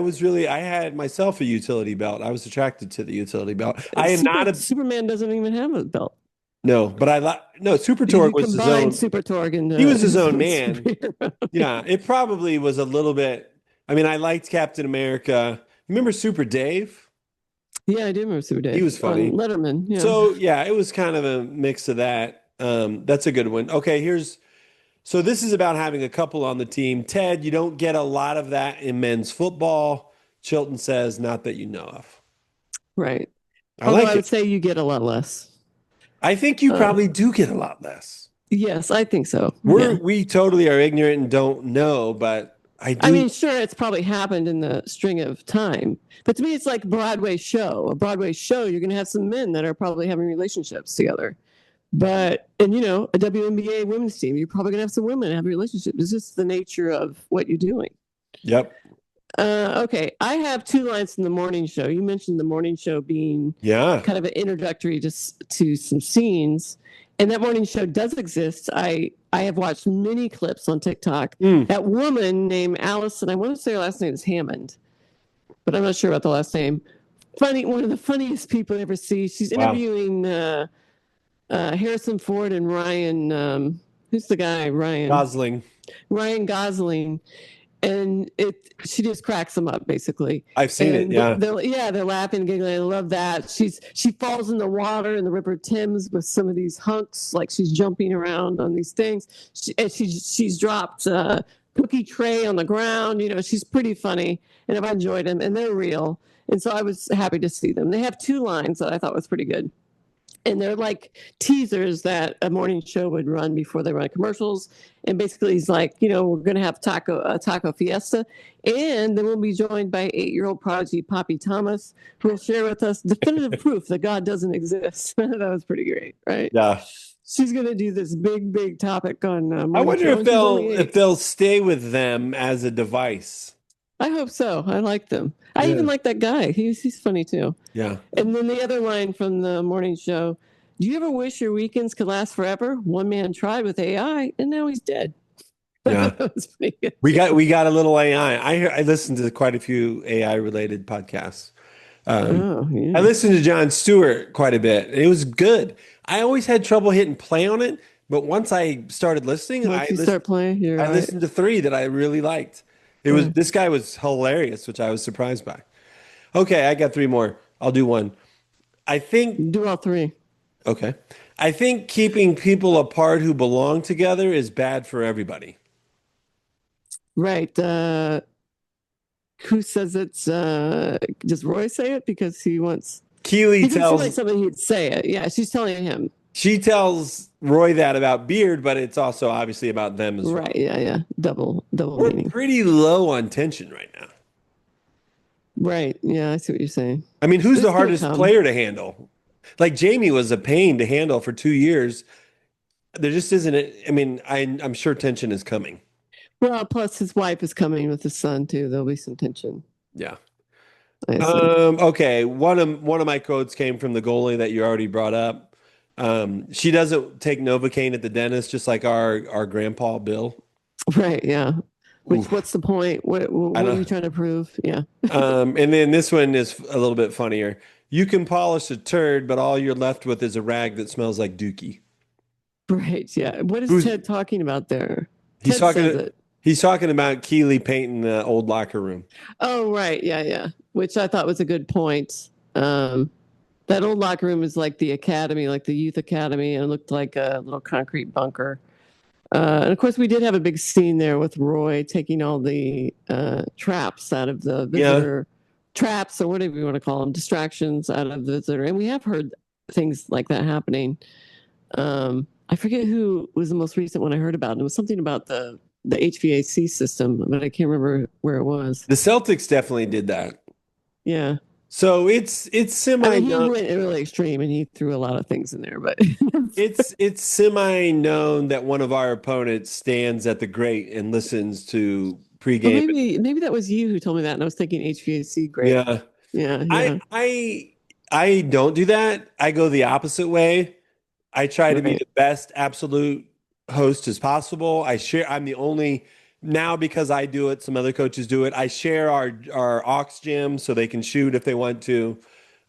had myself a utility belt. I was attracted to the utility belt. I am not a Superman doesn't even have a belt. no, but no, Super You Torg was his combine own. Super Torg and He was his his own own man. superhero. Yeah, it probably was a little bit. I mean, I liked Captain America. Remember Super Dave? Yeah, I do remember Super He Dave was on funny. Letterman. Yeah. So yeah, it was kind of a mix of that. That's a good one. Okay, so this is about having a couple on the team. Ted, you don't get a lot of that in men's football. Chilton says, not that you know of. Right. I Although like I would it. say you get a lot less. I think you Uh, probably do get a lot less. yes, I think so. We're Yeah. we totally are ignorant and don't know, but I I do. mean, sure, it's probably happened in the string of time, but to me, it's like Broadway show. A Broadway show, you're going to have some men that are probably having relationships together. But, and you know, a WNBA women's team, you're probably going to have some women have relationships. It's just the nature of what you're doing. Yep. Okay, I have two lines from the morning show. You mentioned the morning show being Yeah. kind of an introductory to some scenes, and that morning show does exist. I have watched many clips on TikTok. That woman named Allison, I want to say her last name is Hammond, but I'm not sure about the last name. Funny, one of the funniest people I ever see. She's Wow. interviewing Harrison Ford and Ryan. Who's the guy? Gosling. Ryan Gosling, and she just cracks them up basically. I've seen it. And Yeah. they're laughing, giggling. I love that. She falls in the water in the River Thames with some of these hunks, like she's jumping around on these things. She's dropped a cookie tray on the ground. You know, she's pretty funny, and I've enjoyed them, and they're real. And so I was happy to see them. They have two lines that I thought was pretty good. And they're like teasers that a morning show would run before they run commercials. And basically, he's like, you know, we're going to have a taco fiesta, and then we'll be joined by 8-year-old prodigy Poppy Thomas, who will share with us definitive proof that God doesn't exist. That was pretty great, right? Yeah. She's going to do this big topic on I morning wonder show, if and she's only if 8. they'll stay with them as a device. I hope so. I like them. I Yeah. even like that guy. He's funny too. Yeah. And then the other line from the morning show: "Do you ever wish your weekends could last forever? One man tried with AI, and now he's dead." Yeah. That was pretty good. We got a little AI. I listened to quite a few AI related podcasts. Oh, I yeah. listened to Jon Stewart quite a bit. It was good. I always had trouble hitting play on it, but once I started listening, Once you start playing, you're I right. listened to three that I really liked. This guy was hilarious, which I was surprised by. Okay, I got three more. I'll do one. I think Do all three. okay. I think keeping people apart who belong together is bad for everybody. Right. Who says it's does Roy say it because he wants Keely he didn't seem like tells something he'd say it. Yeah, she's telling him. she tells Roy that about Beard, but it's also obviously about them as well. Right, yeah. Double We're meaning. pretty low on tension right now. Right. Yeah, I see what you're saying. I mean, who's It's the gonna hardest come. player to handle? Like Jamie was a pain to handle for 2 years. There just isn't it. I mean, I'm sure tension is coming. Well, plus his wife is coming with his son too. There'll be some tension. Yeah. I see. Okay. One of my quotes came from the goalie that you already brought up. She doesn't take Novocaine at the dentist, just like our grandpa Bill. Right. Yeah. Which, Oof. what's the point? What, I what are know. you trying to prove? Yeah. And then this one is a little bit funnier. You can polish a turd, but all you're left with is a rag that smells like dookie. Right. Yeah. What is Who's Ted talking about there? he's Ted says talking it. he's talking about Keeley painting the old locker room. Oh, right. Yeah. Yeah. Which I thought was a good point. That old locker room is like the academy, like the youth academy, and it looked like a little concrete bunker. And of course, we did have a big scene there with Roy taking all the traps out of the Yeah. visitor traps, or whatever you want to call them, distractions out of the visitor. And we have heard things like that happening. I forget who was the most recent one I heard about. It was something about the HVAC system, but I can't remember where it was. The Celtics definitely did that. Yeah. So it's I semi mean, he known went really extreme and he threw a lot of things in there, but it's semi known that one of our opponents stands at the grate and listens to well, pregame. maybe that was you who told me that, and I was thinking HVAC great. Yeah. Yeah, I yeah, I I don't do that. I go the opposite way. I try to be right. the best absolute host as possible. I'm the only now because I do it, some other coaches do it. I share our aux gym so they can shoot if they want to.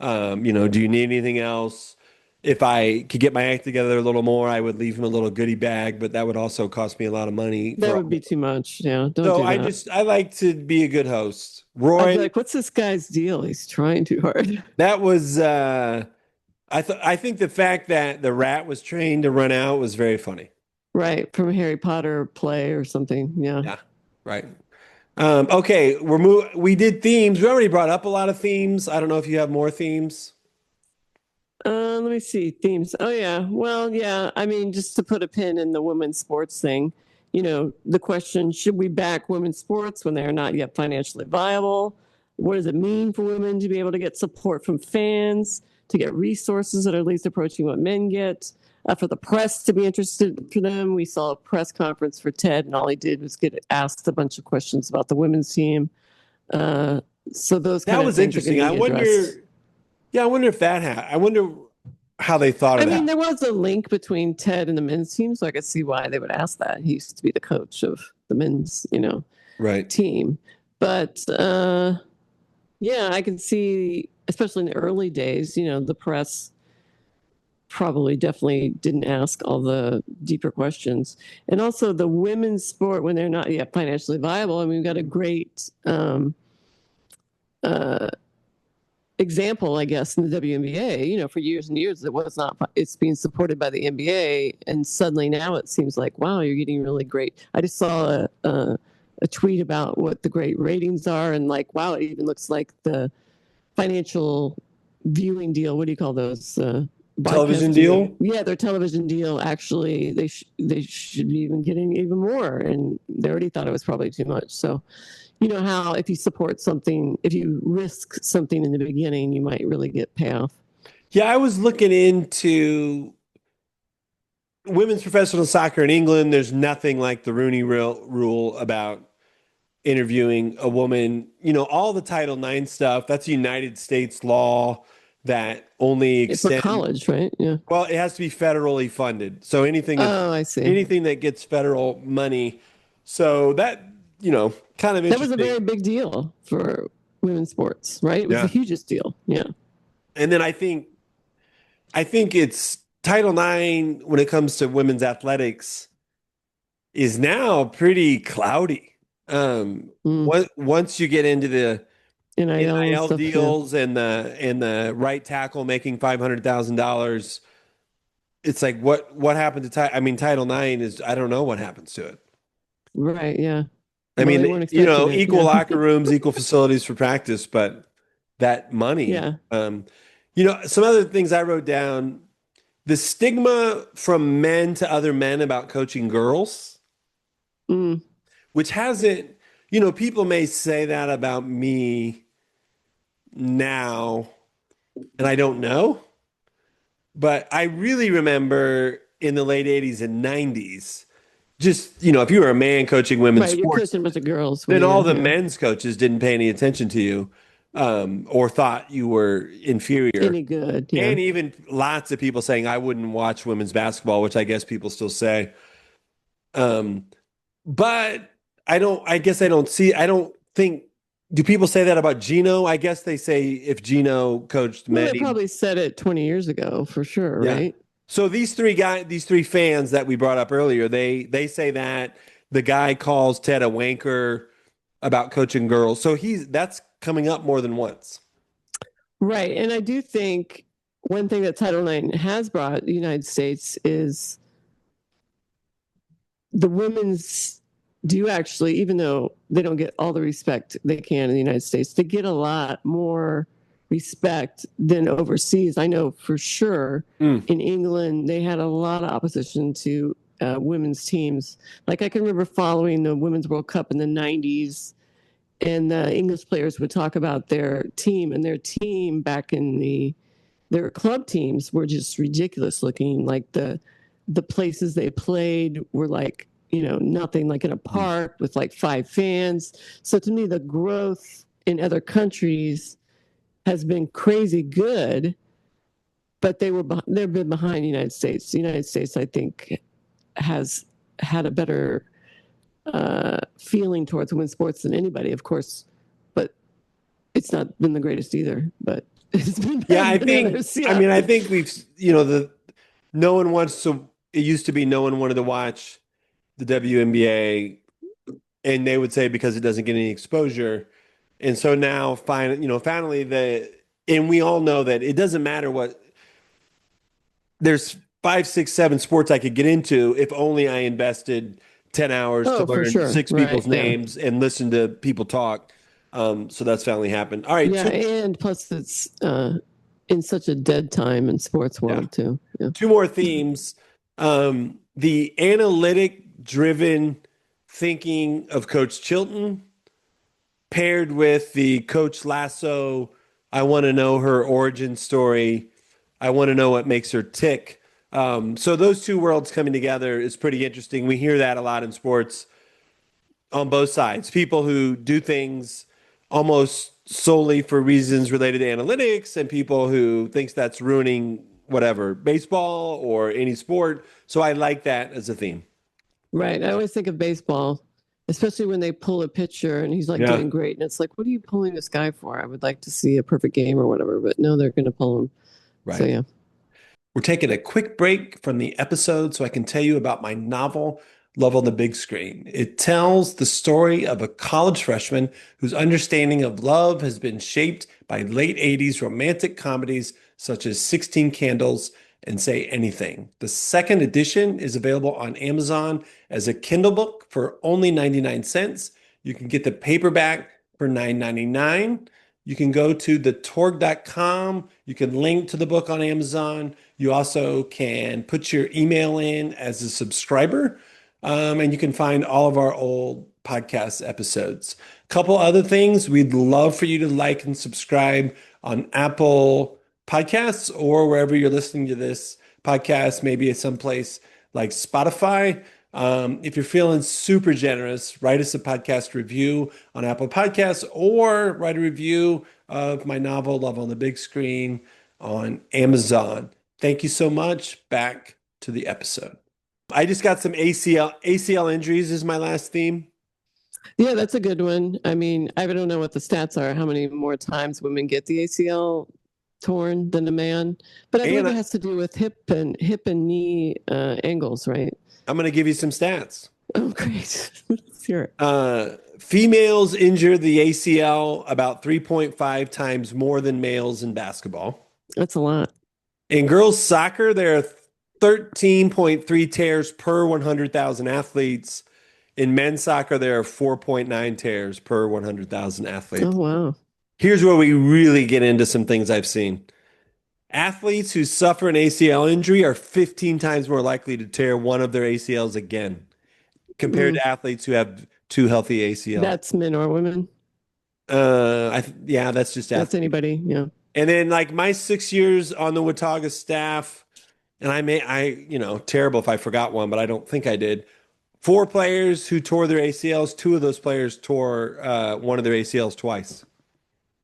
Do you need anything else? If I could get my act together a little more, I would leave them a little goodie bag, but that would also cost me a lot of money That for would be all. too much. Yeah, don't So do that. I like to be a good host. I'd Roy, be like, "What's this guy's deal? He's trying too hard." that was I think the fact that the rat was trained to run out was very funny. Right, from a Harry Potter play or something. Yeah. Yeah, right. Okay, we did themes. We already brought up a lot of themes. I don't know if you have more themes. Let me see themes. Oh yeah. Well, yeah. I mean, just to put a pin in the women's sports thing, the question: should we back women's sports when they are not yet financially viable? What does it mean for women to be able to get support from fans, to get resources that are at least approaching what men get? For the press to be interested for them, we saw a press conference for Ted, and all he did was get asked a bunch of questions about the women's team. Uh, so those kind That of was things are going interesting. to be addressed. I wonder if I wonder how they thought I of mean, that. there was a link between Ted and the men's team, so I could see why they would ask that. He used to be the coach of the men's, Right. team. But yeah, I can see, especially in the early days, the press probably definitely didn't ask all the deeper questions. And also the women's sport, when they're not yet financially viable, I mean, we've got a great uh, example, I guess, in the WNBA. For years and years, it was not. It's being supported by the NBA, and suddenly now it seems like, wow, you're getting really great. I just saw a tweet about what the great ratings are, and like, wow, it even looks like the financial viewing deal. What do you call those? Television Broadcast deal. deal? Yeah, their television deal. Actually, they should be even getting even more, and they already thought it was probably too much. So you know how if you support something, if you risk something in the beginning, you might really get payoff. Yeah, I was looking into women's professional soccer in England. There's nothing like the Rooney rule about interviewing a woman. All the Title IX stuff, that's United States law that only For extend. college, right? Yeah. Well, it has to be federally funded. So Oh, I see. anything that gets federal money. So that, kind of That was a interesting. very big deal for women's sports, right? It was the Yeah. hugest deal. Yeah. And then I think it's Title IX when it comes to women's athletics is now pretty cloudy. Mm. Once you get into the NIL and NIL stuff. Yeah. deals and the right tackle making $500,000, it's like what happened to Title IX is I don't know what happens to it. Right. Yeah. I Well, mean, they weren't expecting it. equal Yeah. locker rooms, equal facilities for practice, but that money, Yeah. some other things I wrote down, the stigma from men to other men about coaching girls, Mm. which hasn't, people may say that about me now, and I don't know, but I really remember in the late 80s and 90s just, if you were a man coaching women's Right, you're sports, coaching a bunch of girls when then all you're the men's coaches didn't pay any attention to you, or thought you were inferior. any good. Yeah. And even lots of people saying, I wouldn't watch women's basketball, which I guess people still say. Um, but I don't think, do people say that about Gino? I guess they say if Gino coached Well, men, they probably said it 20 years ago for sure, yeah. right? So these three fans that we brought up earlier, they say that the guy calls Ted a wanker about coaching girls. So that's coming up more than once. Right. And I do think one thing that Title IX has brought the United States is the women's do actually, even though they don't get all the respect they can in the United States, they get a lot more respect than overseas. I know for sure Mm. in England, they had a lot of opposition to women's teams. Like I can remember following the Women's World Cup in the 90s, and the English players would talk about their team, and their team back in their club teams were just ridiculous looking. Like the places they played were like, nothing, like in a park with like 5 fans. So to me, the growth in other countries has been crazy good, but they've been behind the United States. The United States, I think, has had a better feeling towards women's sports than anybody, of course, but it's not been the greatest either. But it's been Yeah, better than others. Yeah. I think no one wants to, it used to be no one wanted to watch the WNBA, and they would say because it doesn't get any exposure. And so now finally and we all know that it doesn't matter there's 5, 6, 7 sports I could get into if only I invested 10 hours to Oh, for learn sure. six Right. people's Yeah. names and listen to people talk. So that's finally happened. All right, Yeah. And plus, it's in such a dead time in sports yeah, world, too. Yeah. two more themes. The analytic driven thinking of Coach Chilton paired with the Coach Lasso, I want to know her origin story. I want to know what makes her tick. So those two worlds coming together is pretty interesting. We hear that a lot in sports on both sides. People who do things almost solely for reasons related to analytics, and people who thinks that's ruining whatever, baseball or any sport. So I like that as a theme. Right. I always think of baseball, especially when they pull a pitcher and he's like Yeah. doing great. And it's like, what are you pulling this guy for? I would like to see a perfect game or whatever, but no, they're going to pull him. So, Right. yeah. We're taking a quick break from the episode so I can tell you about my novel, Love on the Big Screen. It tells the story of a college freshman whose understanding of love has been shaped by late 80s romantic comedies such as 16 Candles and Say Anything. The second edition is available on Amazon as a Kindle book for only 99 cents. You can get the paperback for $9.99. You can go to thetorg.com. You can link to the book on Amazon. You also can put your email in as a subscriber, and you can find all of our old podcast episodes. A couple other things, we'd love for you to like and subscribe on Apple Podcasts or wherever you're listening to this podcast, maybe at some place like Spotify. If you're feeling super generous, write us a podcast review on Apple Podcasts or write a review of my novel, Love on the Big Screen, on Amazon. Thank you so much. Back to the episode. I just got some ACL injuries is my last theme. Yeah, that's a good one. I mean, I don't know what the stats are, how many more times women get the ACL torn than a man, but I believe And it has to do with hip and knee angles, right? I'm going to give you some stats. Oh, great. Let's hear it. Females injure the ACL about 3.5 times more than males in basketball. That's a lot. In girls soccer, there are 13.3 tears per 100,000 athletes. In men's soccer, there are 4.9 tears per 100,000 Oh, athletes. wow. Here's where we really get into some things I've seen. Athletes who suffer an ACL injury are 15 times more likely to tear one of their ACLs again compared Mm. to athletes who have two healthy ACLs. That's men or women? Yeah, that's just That's athletes. anybody. Yeah. And then like my 6 years on the Watauga staff, and terrible if I forgot one, but I don't think I did. Four players who tore their ACLs. Two of those players tore one of their ACLs twice.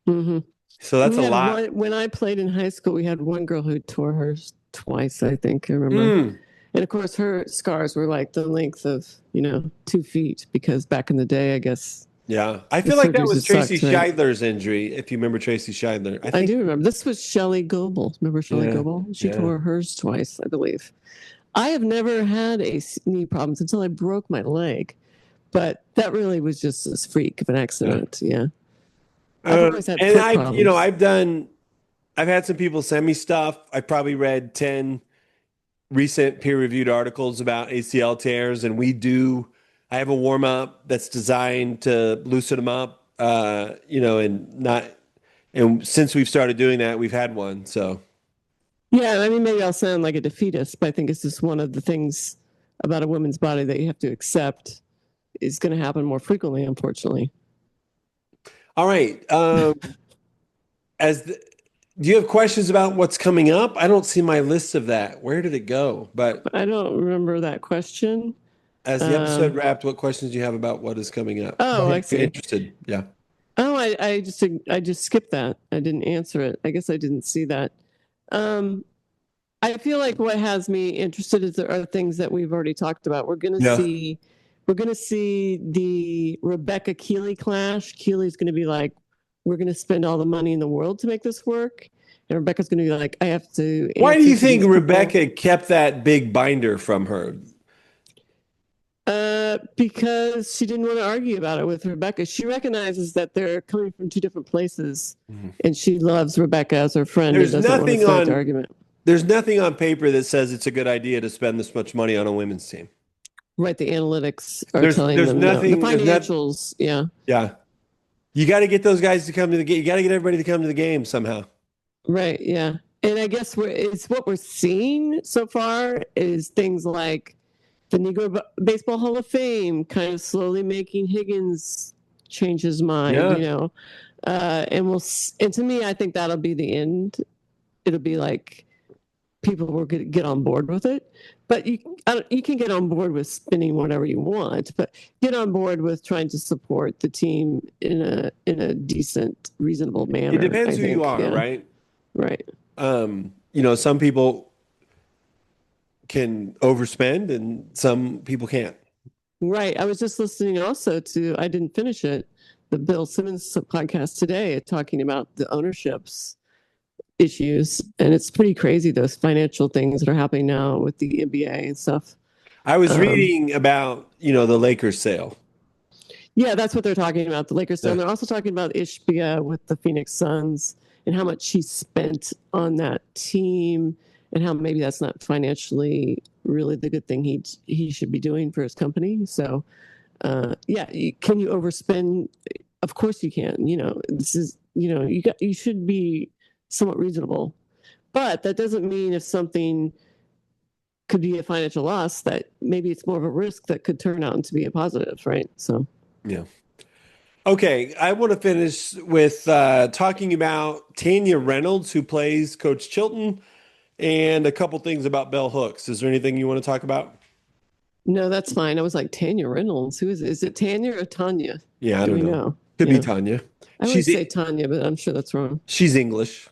Hmm. So that's We a had lot. one when I played in high school. We had one girl who tore hers twice. I think I remember. Mm. And of course, her scars were like the length of 2 feet because back in the day, I guess Yeah. I the feel like that surgeries was had Tracy sucked, right? Scheidler's injury, if you remember Tracy Scheidler. I I think, do remember. This was Shelley Goebel. Remember Shelley yeah, Goebel? She yeah. tore hers twice, I believe. I have never had knee problems until I broke my leg, but that really was just this freak of an Yeah. accident. Yeah. I've always had foot problems. I've had some people send me stuff. I probably read 10 recent peer-reviewed articles about ACL tears, and I have a warm-up that's designed to loosen them up, and since we've started doing that, we've had one. So, Yeah, I mean, maybe I'll sound like a defeatist, but I think it's just one of the things about a woman's body that you have to accept is going to happen more frequently, unfortunately. all right. As the, do you have questions about what's coming up? I don't see my list of that. Where did it go? But I don't remember that question. as the episode Um, wrapped, what questions do you have about what is coming up? Go oh, ahead I if you're see. interested. Yeah. Oh, I just skipped that. I didn't answer it. I guess I didn't see that. Um, I feel like what has me interested is there are things that we've already talked about. Yeah. We're gonna see the Rebecca Keeley clash. Keeley's gonna be like, we're gonna spend all the money in the world to make this work. And Rebecca's gonna be like, I have to Why do answer you to think these people. Rebecca kept that big binder from her? Because she didn't want to argue about it with Rebecca. She recognizes that they're coming from two different places, Mhm. and she loves Rebecca as her friend and There's doesn't want to nothing start the on argument. there's nothing on paper that says it's a good idea to spend this much money on a women's team. Right, the analytics are There's telling there's them no. The nothing there's not financials, yeah. yeah. You got to get those guys to come to the game. You got to get everybody to come to the game somehow. Right, yeah. And I guess it's what we're seeing so far is things like the Negro Baseball Hall of Fame kind of slowly making Higgins change his mind, Yeah. and to me, I think that'll be the end. It'll be like people will get on board with it. But you can get on board with spending whatever you want, but get on board with trying to support the team in a decent, reasonable It manner. depends I who you think, are, yeah, right? right, Some people can overspend and some people can't. right. I was just listening also to I didn't finish it, the Bill Simmons podcast today, talking about the ownerships issues, and it's pretty crazy those financial things that are happening now with the NBA and stuff. I was Um, reading about, the Lakers sale. Yeah, that's what they're talking about. The Lakers. Yeah. And they're also talking about Ishbia with the Phoenix Suns and how much he spent on that team and how maybe that's not financially really the good thing he should be doing for his company. So, yeah, can you overspend? Of course you can. This is you should be somewhat reasonable, but that doesn't mean if something could be a financial loss that maybe it's more of a risk that could turn out to be a positive, right? So. Yeah. Okay, I want to finish with talking about Tanya Reynolds, who plays Coach Chilton, and a couple things about Bell Hooks. Is there anything you want to talk about? No, that's fine. I was like, Tanya Reynolds. Who is it? Is it Tanya or Tanya? Yeah, I Do don't we know. know? Could be Yeah. Tanya. I She's always say Tanya, but I'm sure that's wrong. she's English.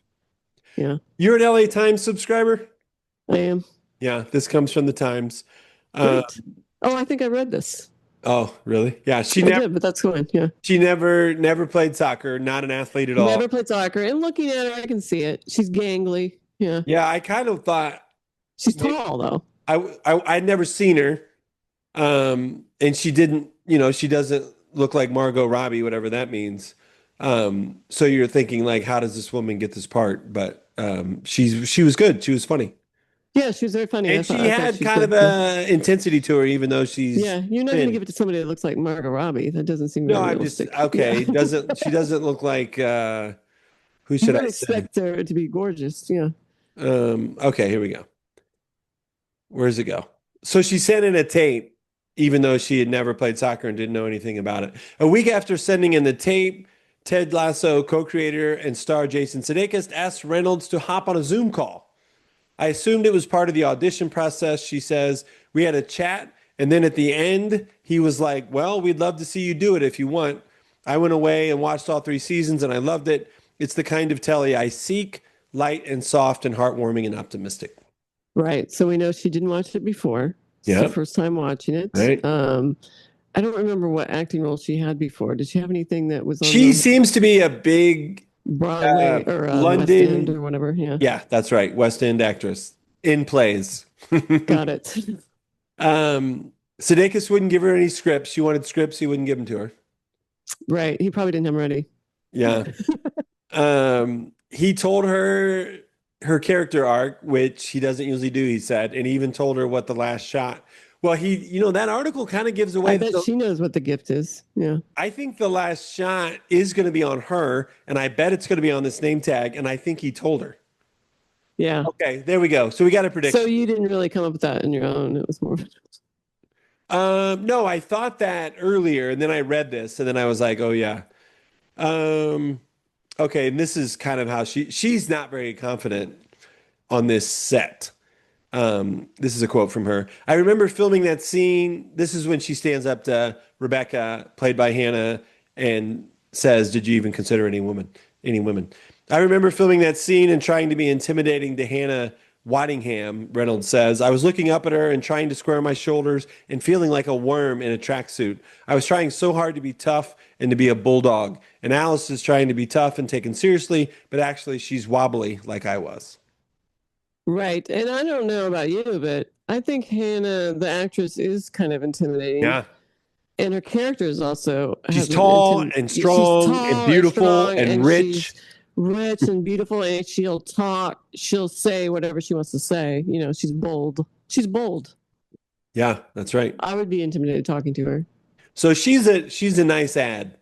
Yeah, You're an LA Times subscriber? I am. Yeah, this comes from the Times. Uh, Great. Oh, I think I read this. oh, really? Yeah, I did, but that's fine. Yeah. she never played soccer, not an athlete at all. Never played soccer. And looking at her, I can see it. She's gangly. Yeah. Yeah, I kind of thought She's maybe, tall, though. I'd never seen her. And she didn't, she doesn't look like Margot Robbie, whatever that means. So you're thinking like, how does this woman get this part? But she was good. She was funny. Yeah, she was very funny. And she I thought had she was kind of good. Yeah. a intensity to her, even though she's Yeah, you're not going to thin. give it to somebody that looks like Margot Robbie. That doesn't seem No, very I'm just realistic. okay. Yeah. She doesn't look like who You should don't I say? expect her to be gorgeous. Yeah. Okay, here we go. Where's it go? So she sent in a tape, even though she had never played soccer and didn't know anything about it. A week after sending in the tape, Ted Lasso co-creator and star Jason Sudeikis asked Reynolds to hop on a Zoom call. I assumed it was part of the audition process, she says. We had a chat, And then at the end, he was like, "Well, we'd love to see you do it if you want." I went away and watched all three seasons and I loved it. It's the kind of telly I seek, light and soft and heartwarming and optimistic. Right. So we know she didn't watch it before. It's her Yeah. first time watching it. Right. I don't remember what acting role she had before. Did she have anything that was on She the seems to be a big Broadway or West End London. or whatever? Yeah. Yeah, that's right. West End actress in plays. Got it. Sudeikis wouldn't give her any scripts. She wanted scripts. He wouldn't give them to her. Right. He probably didn't have them ready. Yeah. He told her her character arc, which he doesn't usually do, he said, and he even told her what the last shot. Well, that article kind of gives away I bet she knows what the gift is. Yeah. I think the last shot is going to be on her, and I bet it's going to be on this name tag, and I think he told her. Yeah. Okay, there we go. So we got a prediction. So you didn't really come up with that on your own. It was more. No, I thought that earlier, and then I read this, and then I was like, oh yeah. Okay, and this is kind of how she's not very confident on this set. This is a quote from her. I remember filming that scene. This is when she stands up to Rebecca, played by Hannah, and says, "Did you even consider any women? Any women?" I remember filming that scene and trying to be intimidating to Hannah Waddingham, Reynolds says. I was looking up at her and trying to square my shoulders and feeling like a worm in a tracksuit. I was trying so hard to be tough and to be a bulldog. And Alice is trying to be tough and taken seriously, but actually she's wobbly like I was. Right. And I don't know about you, but I think Hannah, the actress, is kind of intimidating. Yeah. And her character is also. She's tall and strong and beautiful and rich. She's rich and beautiful, and she'll talk. She'll say whatever she wants to say. You know, she's bold. She's bold. Yeah, that's right. I would be intimidated talking to her. So she's a nice ad.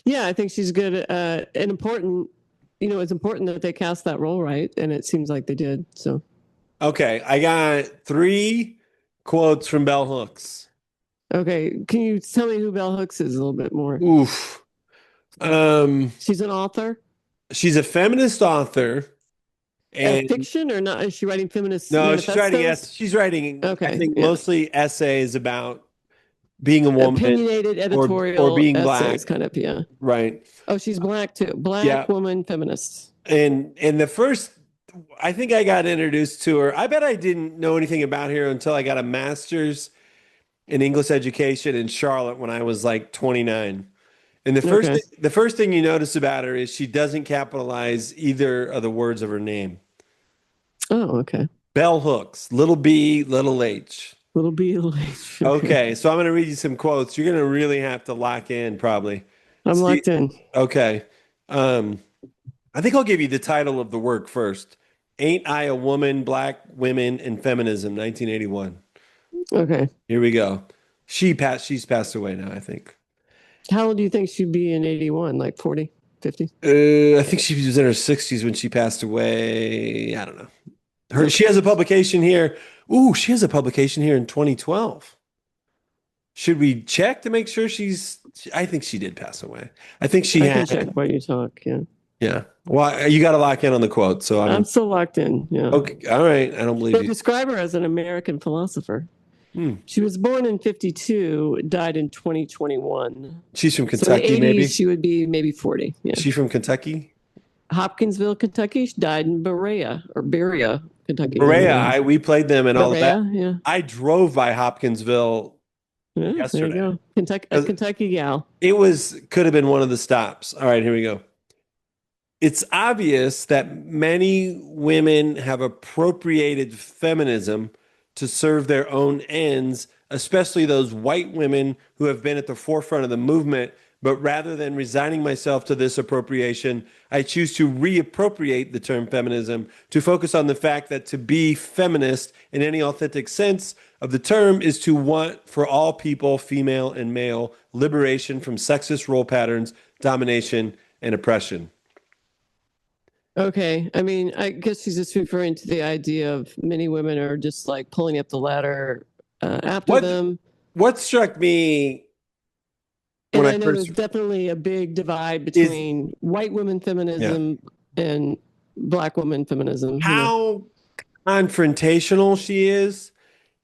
Yeah, I think she's good and important. You know, it's important that they cast that role right, and it seems like they did. So, okay, I got 3 quotes from Bell Hooks. Okay, can you tell me who Bell Hooks is a little bit more? Oof. She's an author. She's a feminist author. And fiction or not? Is she writing feminist? No, she's writing. She's writing. Okay, I think mostly essays about being a woman, opinionated editorial or being essays, black, kind of. Yeah. Right. Oh, she's black too. Black woman feminist. And the first, I think I got introduced to her. I bet I didn't know anything about her until I got a master's in English education in Charlotte when I was like 29. And the first thing you notice about her is she doesn't capitalize either of the words of her name. Oh, okay. Bell Hooks, little b, little h. Little b, little h. Okay, so I'm going to read you some quotes. You're going to really have to lock in, probably. I'm locked in. Okay. I think I'll give you the title of the work first. Ain't I a Woman, Black Women, and Feminism, 1981. Okay. Here we go. She's passed away now, I think. How old do you think she'd be in 81? Like 40, 50? I think she was in her 60s when she passed away. I don't know. She has a publication here. Ooh, she has a publication here in 2012. Should we check to make sure I think she did pass away. I think she had. I can check while you talk, yeah. Yeah. Well, you got to lock in on the quote. So I'm still locked in. Yeah. Okay. All right. I don't believe They you. describe her as an American philosopher. She was born in 52, died in 2021. She's from Kentucky, so in the 80s, maybe? She would be maybe 40. Yeah. She's from Kentucky? Hopkinsville, Kentucky. She died in Berea, Kentucky. Berea. We played them and all of that. Yeah. I drove by Hopkinsville yesterday. There you go. A Kentucky gal. Could have been one of the stops. All right, here we go. It's obvious that many women have appropriated feminism to serve their own ends, especially those white women who have been at the forefront of the movement. But rather than resigning myself to this appropriation, I choose to reappropriate the term feminism to focus on the fact that to be feminist in any authentic sense of the term is to want for all people, female and male, liberation from sexist role patterns, domination, and oppression. Okay. I mean, I guess she's just referring to the idea of many women are just like pulling up the ladder after them. What struck me, and I know there's definitely a big divide between white women feminism and black woman feminism. How confrontational she is,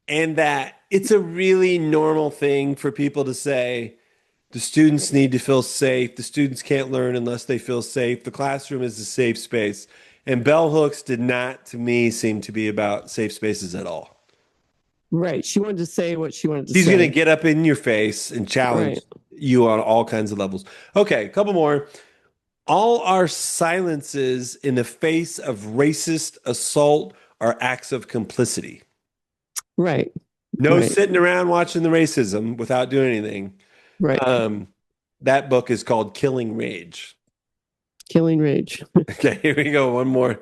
and that it's a really normal thing for people to say the students need to feel safe. The students can't learn unless they feel safe. The classroom is a safe space. And bell hooks did not, to me, seem to be about safe spaces at all. Right. She wanted to say what she wanted to She's going to say. get up in your face and challenge Right. you on all kinds of levels. Okay, a couple more. All our silences in the face of racist assault are acts of complicity. Right. No Right. sitting around watching the racism without doing anything. Right. Um, that book is called Killing Rage. Killing Rage. Okay, here we go. One more.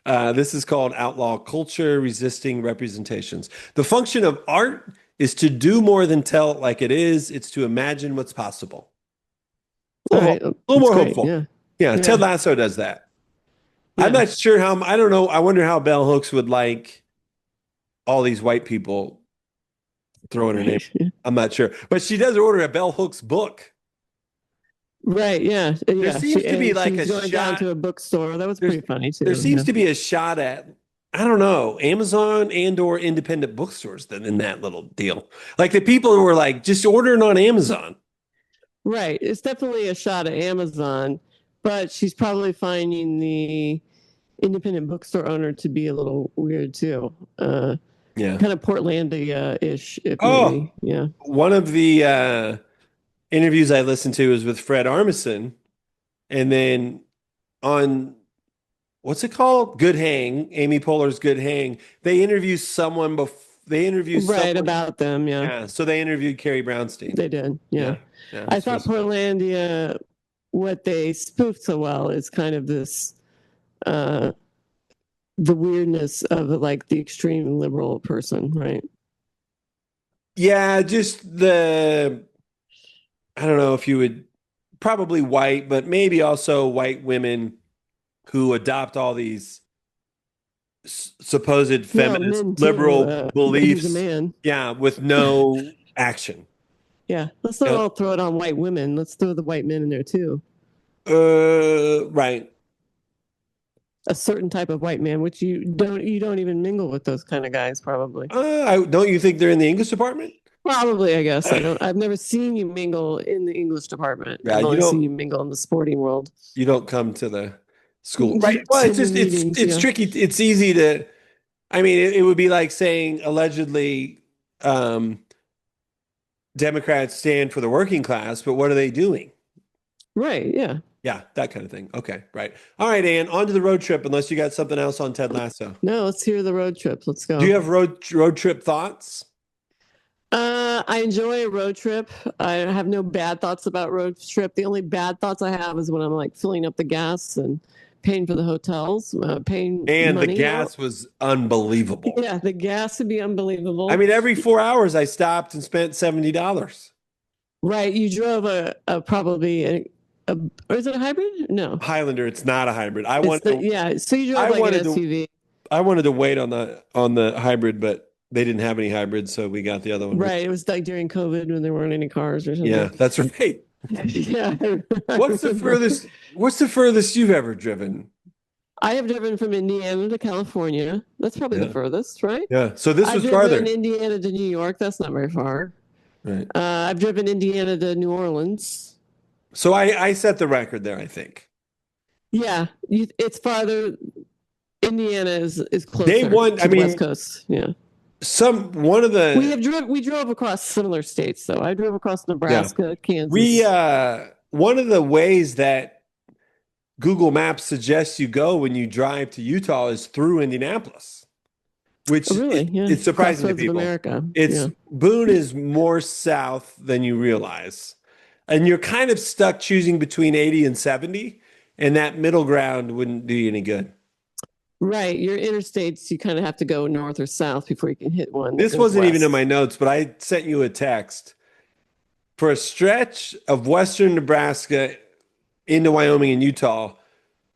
This is called Outlaw Culture, Resisting Representations. The function of art is to do more than tell it like it is. It's to imagine what's possible. A All little, right. a little That's more great. hopeful. Yeah. Yeah, Ted Yeah. Lasso does that. I'm Yeah. not sure how, I don't know. I wonder how Bell Hooks would like all these white people throwing her name. Right. I'm not sure. But she does order a Bell Hooks book. Right. Yeah. There Yeah. seems to be And like she's a going down shot. to a bookstore. That was There's pretty funny there too. seems Yeah. to be a shot at, I don't know, Amazon and or independent bookstores then in that little deal. Like the people who were like just ordering on Amazon. Right. It's definitely a shot at Amazon, but she's probably finding the independent bookstore owner to be a little weird too. Yeah. Kind of Portlandia-ish, if Oh, maybe. Yeah. one of the interviews I listened to was with Fred Armisen, and then on what's it called? Good Hang, Amy Poehler's Good Hang. They interview someone before they interview Right someone. about them. Yeah. Yeah, so they interviewed Carrie Brownstein. They did. Yeah. Yeah, yeah. I So thought Portlandia, what they spoofed so well is kind of this uh the weirdness of like the extreme liberal person, right? yeah, just the I don't know if you would probably white, but maybe also white women who adopt all these supposed Well, feminist men too. liberal He's a beliefs. man. Yeah, with no action. Yeah. Let's not Yeah. all throw it on white women. Let's throw the white men in there too. Right. A certain type of white man, which you don't even mingle with those kind of guys, probably. Don't you think they're in the English department? Probably, I guess. I've never seen you mingle in the English department. Yeah, I've only seen you mingle in the sporting world. you don't come to the school. Right. Well, To it's the just meetings, it's yeah. tricky. It's easy to I mean, it would be like saying allegedly um Democrats stand for the working class, but what are they doing? Right, yeah. Yeah, that kind of thing. Okay, right. All right, Ann, on to the road trip, unless you got something else on Ted Lasso. No, let's hear the road trip. Let's Do you go. have road trip thoughts? I enjoy a road trip. I have no bad thoughts about road trip. The only bad thoughts I have is when I'm like filling up the gas and paying for the hotels, paying And the money out. gas was unbelievable. Yeah, the gas would be I unbelievable. mean, every 4 hours I stopped and spent $70. Right, you drove a probably a or is it a hybrid? No, Highlander, it's not a hybrid. yeah. So you drove I like an wanted to SUV. I wanted to wait on the hybrid, but they didn't have any hybrids, so we got the other one. Right. It was like during COVID when there weren't any cars or Yeah, something. that's right. Yeah. I What's the remember. furthest you've ever driven? I have driven from Indiana to California. That's probably the Yeah. furthest, right? Yeah. So this I've was driven farther. Indiana to New York. That's not very far. Right. I've driven Indiana to New Orleans. So I set the record there, I think. Yeah, it's farther. Indiana is They closer won, I to the West mean, Coast. Yeah. one of the We drove across similar states though. I drove across yeah. Nebraska, We Kansas. one of the ways that Google Maps suggests you go when you drive to Utah is through Indianapolis, which Oh, really? Yeah. it's surprising to Crossroads of people. America. It's Yeah. Boone is more south than you realize. And you're kind of stuck choosing between 80 and 70, and that middle ground wouldn't do you any good. Right. Your interstates, you kind of have to go north or south before you can hit one that This goes wasn't even in west. my notes, but I sent you a text. For a stretch of western Nebraska into Wyoming and Utah,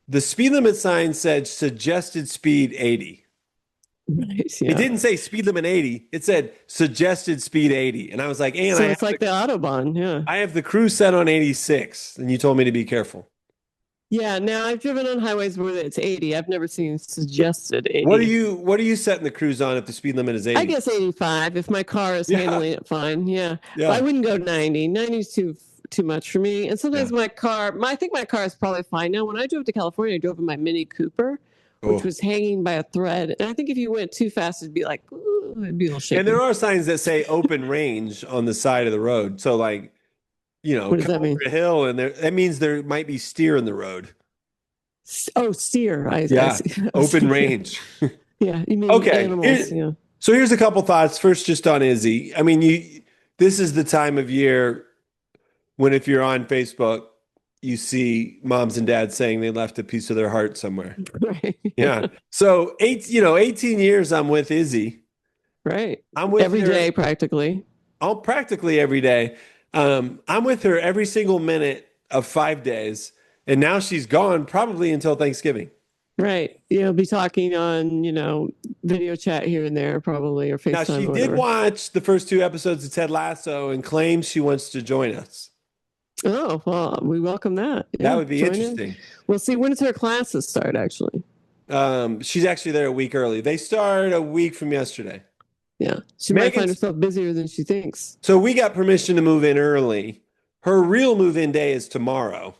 the speed limit sign said suggested speed 80. Right. It Yeah. didn't say speed limit 80. It said suggested speed 80. And I was like, and So it's like the Autobahn. Yeah. I have the crew set on 86. And you told me to be careful. Yeah, now I've driven on highways where it's 80. I've never seen suggested What are 80. you setting the cruise on if the speed limit is I 80? guess 85 if my car is Yeah. handling it fine. Yeah. But I Yeah. wouldn't go 90. 90 is too much for me. And Yeah. sometimes I think my car is probably fine now. When I drove to California, I drove in my Mini Cooper, which Oh. was hanging by a thread. And I think if you went too fast, it'd be like, ooh, it'd be a little And there shaky. are signs that say open range on the side of the road. So like, What does come that over mean? a hill and that means there might be steer in the road. Oh, steer. I Yeah. see. I was Open thinking, range. yeah, you mean Okay. animals. Yeah. So here's a couple thoughts. First, just on Izzy. I mean, this is the time of year when if you're on Facebook, you see moms and dads saying they left a piece of their heart somewhere. Right. Yeah. So 18 years I'm with Izzy. Right. I'm with Every her day, practically. all practically every day. I'm with her every single minute of 5 days, and now she's gone probably until Thanksgiving. Right. You'll be talking on, video chat here and there, probably, or Now FaceTime she or did whatever. watch the first two episodes of Ted Lasso and claims she wants to join us. Oh, well, we welcome that. That Yeah. would be Join in. interesting. We'll see. When does her classes start, actually? She's actually there a week early. They start a week from yesterday. Yeah. She might find Megan's, herself busier than she thinks. so we got permission to move in early. Her real move-in day is tomorrow.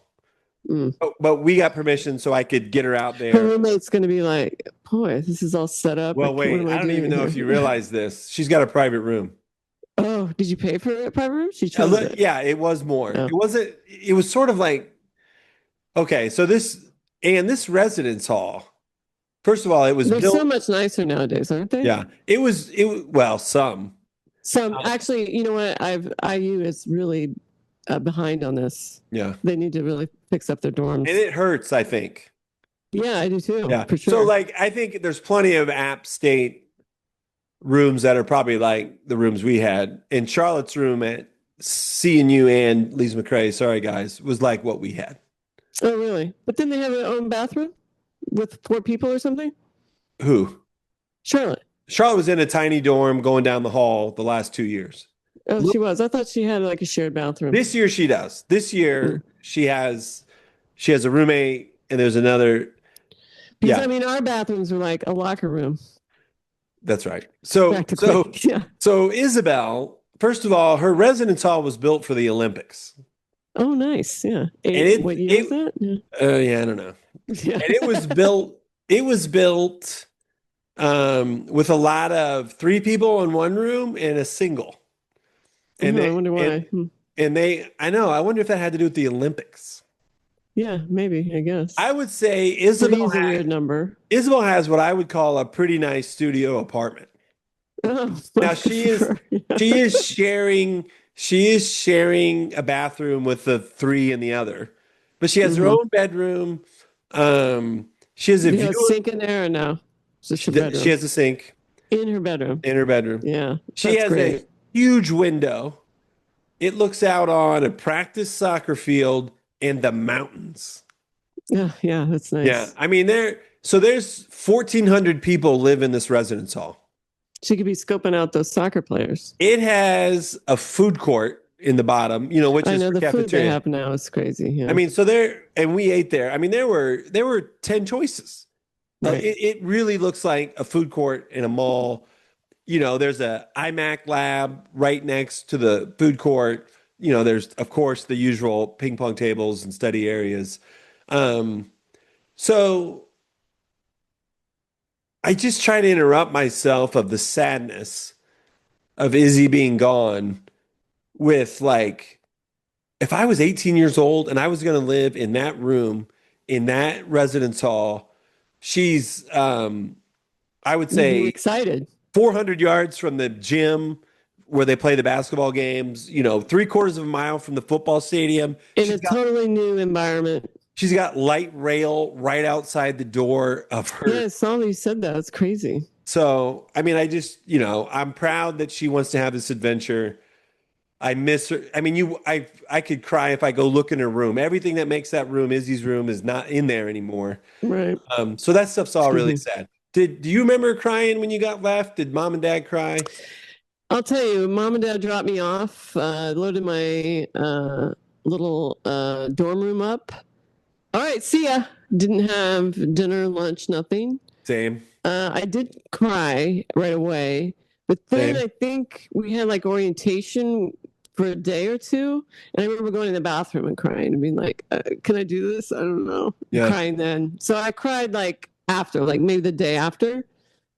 Mm. But we got permission so I could get her out Her there. roommate's going to be like, boy, this is all set up. Well, What wait, am I I don't doing even in know if here? you realize this. She's got a private room. Oh, did you pay for a private room? She chose it. Yeah, it was more. Oh. It was sort of like, okay, so this residence hall, first of all, it was They're so built, much nicer nowadays, aren't they? yeah, well, some. So actually, you know what? IU is really behind on this. Yeah. They need to really fix up their And dorms. it hurts, I think. Yeah, I do too, Yeah. for So sure. like I think there's plenty of App State rooms that are probably like the rooms we had. And Charlotte's room at CNU and Lee's McRae, sorry guys, was like what we had. Oh, really? But then they have their own bathroom with 4 people or something? Who? Charlotte. Charlotte was in a tiny dorm going down the hall the last 2 years. Oh, she was. I thought she had like a shared bathroom. This year she does. This year she has a roommate and there's another. Because Yeah, I mean, our bathrooms were like a locker room, that's right. So practically. Yeah. so Isabel, first of all, her residence hall was built for the Olympics. Oh, nice. Yeah. And What year is that? Yeah. yeah, I don't know. Yeah. And it was built with a lot of 3 people in one room and a single. And Oh, I they wonder why. I know, I wonder if that had to do with the Olympics. Yeah, maybe, I guess. I would say 3 is a weird number. Isabel has what I would call a pretty nice studio apartment. Oh, Now she is sharing a bathroom with the 3 in the other, but she has her own bedroom. She has a Do you have a view. sink in there or no? It's just She, her bedroom. she has a sink In her bedroom. in her bedroom. Yeah, She that's has great. a huge window. It looks out on a practice soccer field and the mountains. Yeah, that's nice. Yeah, I mean there's 1,400 people live in this residence hall. She could be scoping out those soccer players. It has a food court in the bottom, which I is know for the food they cafeteria. have now is crazy. Yeah. I mean, and we ate there. I mean, there were 10 choices. Right. It really looks like a food court in a mall. There's a iMac lab right next to the food court. There's of course the usual ping pong tables and study areas. So I just try to interrupt myself of the sadness of Izzy being gone with like, if I was 18 years old and I was going to live in that room, in that residence hall, she's, I would You'd be say excited. 400 yards from the gym where they play the basketball games, 3/4 of a mile from the football stadium. In a totally new environment. She's got light rail right outside the door of her. Yeah, I saw that you said that. It's crazy. So, I mean, I'm proud that she wants to have this adventure. I miss her. I mean, I could cry if I go look in her room. Everything that makes that room, Izzy's room, is not in there anymore. Right. So that stuff's all really sad. Do you remember crying when you got left? Did mom and dad cry? I'll tell you, mom and dad dropped me off, loaded my little dorm room up. All right, see ya. Didn't have dinner, lunch, nothing. Same. I did cry right away, but then Same. I think we had like orientation for a day or two, and I remember going to the bathroom and crying and being like, "Can I do this? I don't know." Yeah. Crying then, so I cried like after, like maybe the day after.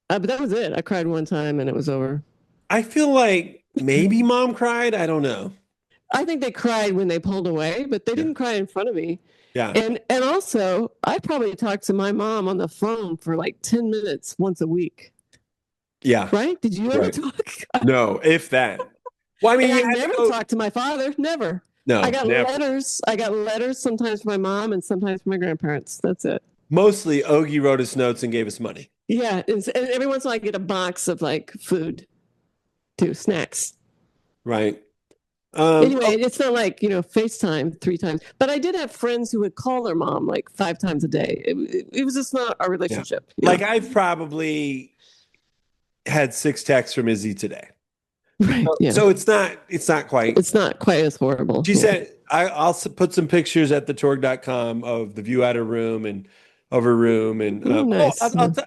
But that was it. I cried one time and it was over. I feel like maybe mom cried. I don't know. I think they cried when they pulled away, but they Yeah. didn't cry in front of me. Yeah. And also, I probably talked to my mom on the phone for like 10 minutes once a week. Yeah. Right? Did you ever Right. talk? No, if that. Well, I mean, And you I had to never go. talked to my father. Never. I No, got never. letters. I got letters sometimes from my mom and sometimes from my grandparents. That's it. Mostly Ogie wrote us notes and gave us money. Yeah. And every once in a while I get a box of like food too, snacks. Right. Anyway, Oh, it's not like, FaceTime 3 times, but I did have friends who would call their mom like 5 times a day. It was just not our yeah. relationship. Like I've probably had 6 texts from Izzy today. Right. Yeah. So it's not quite. It's not quite as horrible. She Yeah. said I'll put some pictures at thetorg.com of the view out of room and of her room. And Nice.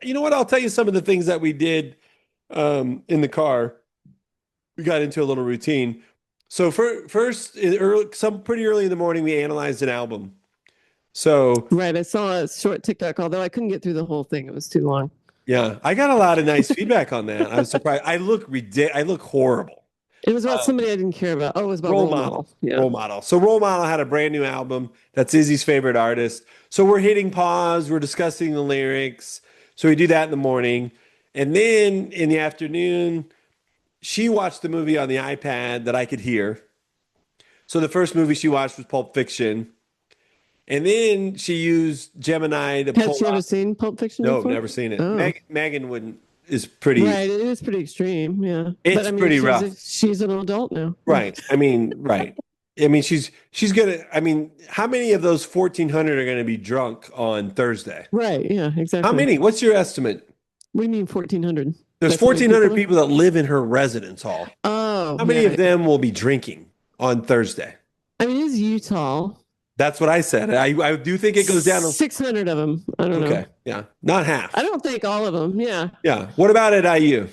you know what? I'll tell you some of the things that we did in the car. We got into a little routine. So first, some pretty early in the morning, we analyzed an album. So Right. I saw a short TikTok, although I couldn't get through the whole thing. It was too long. yeah, I got a lot of nice feedback on that. I was surprised. I look horrible. It was about Uh, somebody I didn't care about. Oh, it was about Role role model. model. Yeah. Role model. So Role Model had a brand new album. That's Izzy's favorite artist. So we're hitting pause. We're discussing the lyrics. So we do that in the morning. And then in the afternoon, she watched the movie on the iPad that I could hear. So the first movie she watched was Pulp Fiction. And then she used Gemini to Had pull she ever up. seen Pulp Fiction No, before? never seen it. Oh, Megan wouldn't is pretty. right. It is pretty extreme. Yeah. But It's I mean, pretty rough. she's an adult now. Right. I mean, right. I mean, she's gonna. I mean, how many of those 1,400 are gonna be drunk on Thursday? Right. Yeah, How exactly. many? What's your estimate? What do you mean 1,400? There's That's how many 1,400 people? people that live in her residence hall. Oh, How many of yeah. them will be drinking on Thursday? I mean, it is Utah. That's what I said. I do think it goes down to 600 of them. I don't know. okay. Yeah, not half. I don't think all of them. Yeah. Yeah. What about at IU?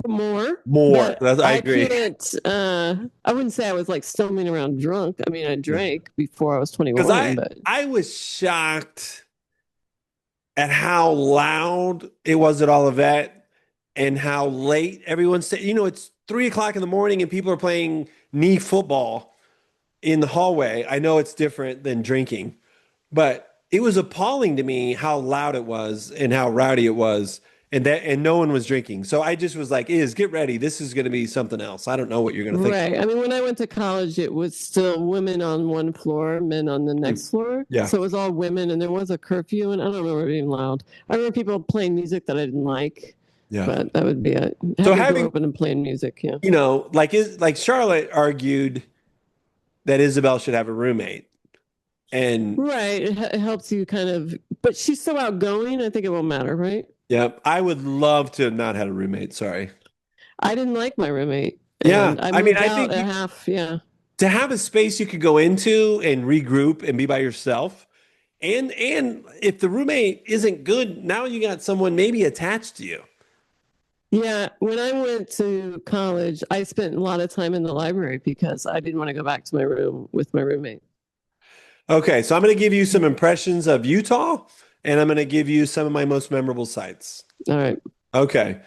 More. More. But I I agree. can't, I wouldn't say I was like stumbling around drunk. I mean, I drank before I was Because 21, but I was shocked at how loud it was at Olivet and how late everyone stayed. You know, it's 3 o'clock in the morning and people are playing knee football in the hallway. I know it's different than drinking, but it was appalling to me how loud it was and how rowdy it was. And no one was drinking. So I just was like, get ready. This is going to be something else. I don't know what you're going to think. right. I mean, when I went to college, it was still women on one floor, men on the next floor. Yeah. So it was all women, and there was a curfew, and I don't remember being loud. I remember people playing music that I didn't like. Yeah. But that would be it. So Having the having, door open and playing music, yeah. you know, like Charlotte argued that Isabel should have a roommate. And right, it helps you kind of, but she's so outgoing. I think it won't matter, right? yeah, I would love to have not had a roommate. Sorry. I didn't like my roommate. Yeah, And I I mean, moved I out think a half, yeah. to have a space you could go into and regroup and be by yourself, and if the roommate isn't good, now you got someone maybe attached to you. Yeah, when I went to college, I spent a lot of time in the library because I didn't want to go back to my room with my roommate. Okay, so I'm going to give you some impressions of Utah, and I'm going to give you some of my most memorable sites. All right. Okay.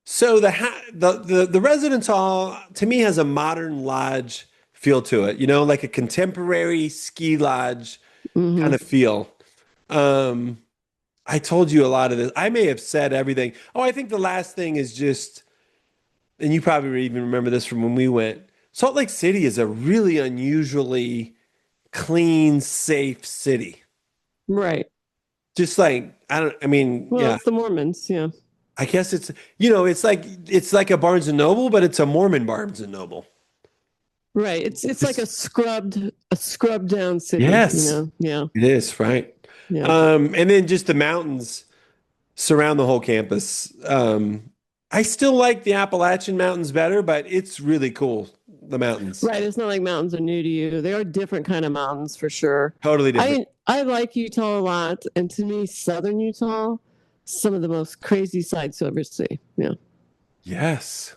So the residence hall to me has a modern lodge feel to it, you know, like a contemporary ski lodge kind of feel. I told you a lot of this. I may have said everything. Oh, I think the last thing is just, and you probably even remember this from when we went. Salt Lake City is a really unusually clean, safe city. Right. Just like I mean, Well, yeah. it's the Mormons, yeah. I guess it's it's like a Barnes and Noble, but it's a Mormon Barnes and Noble. Right. It's like a scrubbed down city, Yes. you know. Yeah. It is, right? Yeah. And then just the mountains surround the whole campus. I still like the Appalachian Mountains better, but it's really cool the mountains. Right. It's not like mountains are new to you. They are different kind of mountains for sure. Totally different. I like Utah a lot, and to me, southern Utah, some of the most crazy sights you'll ever see. Yeah. Yes.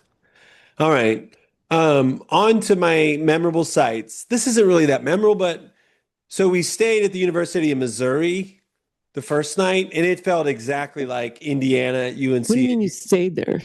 All right. On to my memorable sites. This isn't really that memorable, but so we stayed at the University of Missouri the first night, and it felt exactly like Indiana, What do you UNC. mean you stayed there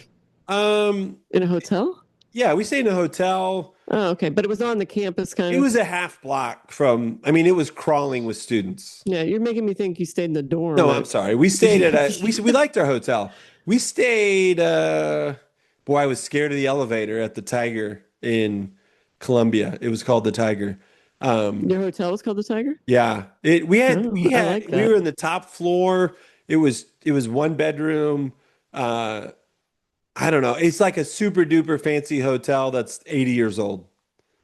Um, in a hotel? yeah, we stayed in a hotel. Oh, okay, but it was on the campus, kind It of. was a half block from, I mean, it was crawling with students. Yeah, you're making me think you stayed in the dorm No, I'm at. sorry. We stayed at we liked our hotel. We stayed boy, I was scared of the elevator at the Tiger in Columbia. It was called the Tiger. Your hotel was called the Tiger? Yeah. Oh, I like We were that. in the top floor. It was one bedroom. Uh I don't know. It's like a super duper fancy hotel that's 80 years old.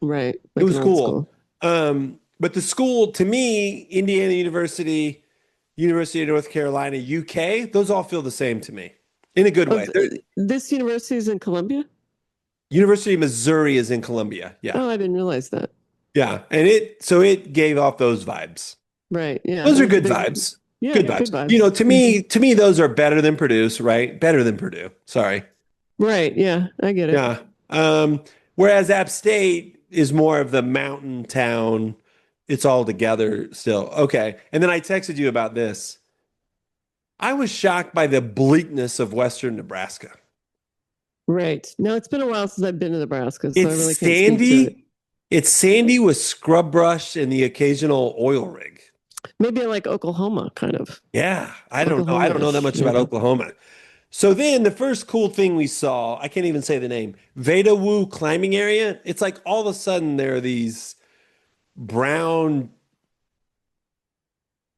Right, It like an was old cool. school. But the school, to me, Indiana University, University of North Carolina, UK, those all feel the same to me in a good Oh, way. this university is in Columbia? University of Missouri is in Columbia. Yeah. Oh, I didn't realize that. Yeah. And it gave off those vibes. Right. Yeah. Those And are it's a good big, vibes. yeah, Good good vibes. vibes. To me, those are better than Purdue's, right? Better than Purdue. Sorry. Right. Yeah, I get it. Yeah. Whereas App State is more of the mountain town. It's all together still. Okay. And then I texted you about this. I was shocked by the bleakness of Western Nebraska. Right. Now, it's been a while since I've been to Nebraska, so I It's really can't speak to it. sandy. It's sandy with scrub brush and the occasional oil rig. Maybe like Oklahoma, kind of. Yeah, I don't know. I don't know that Oklahoma-ish. much about Yeah. Oklahoma. So then the first cool thing we saw, I can't even say the name, Veda Woo climbing area. It's like all of a sudden there are these brown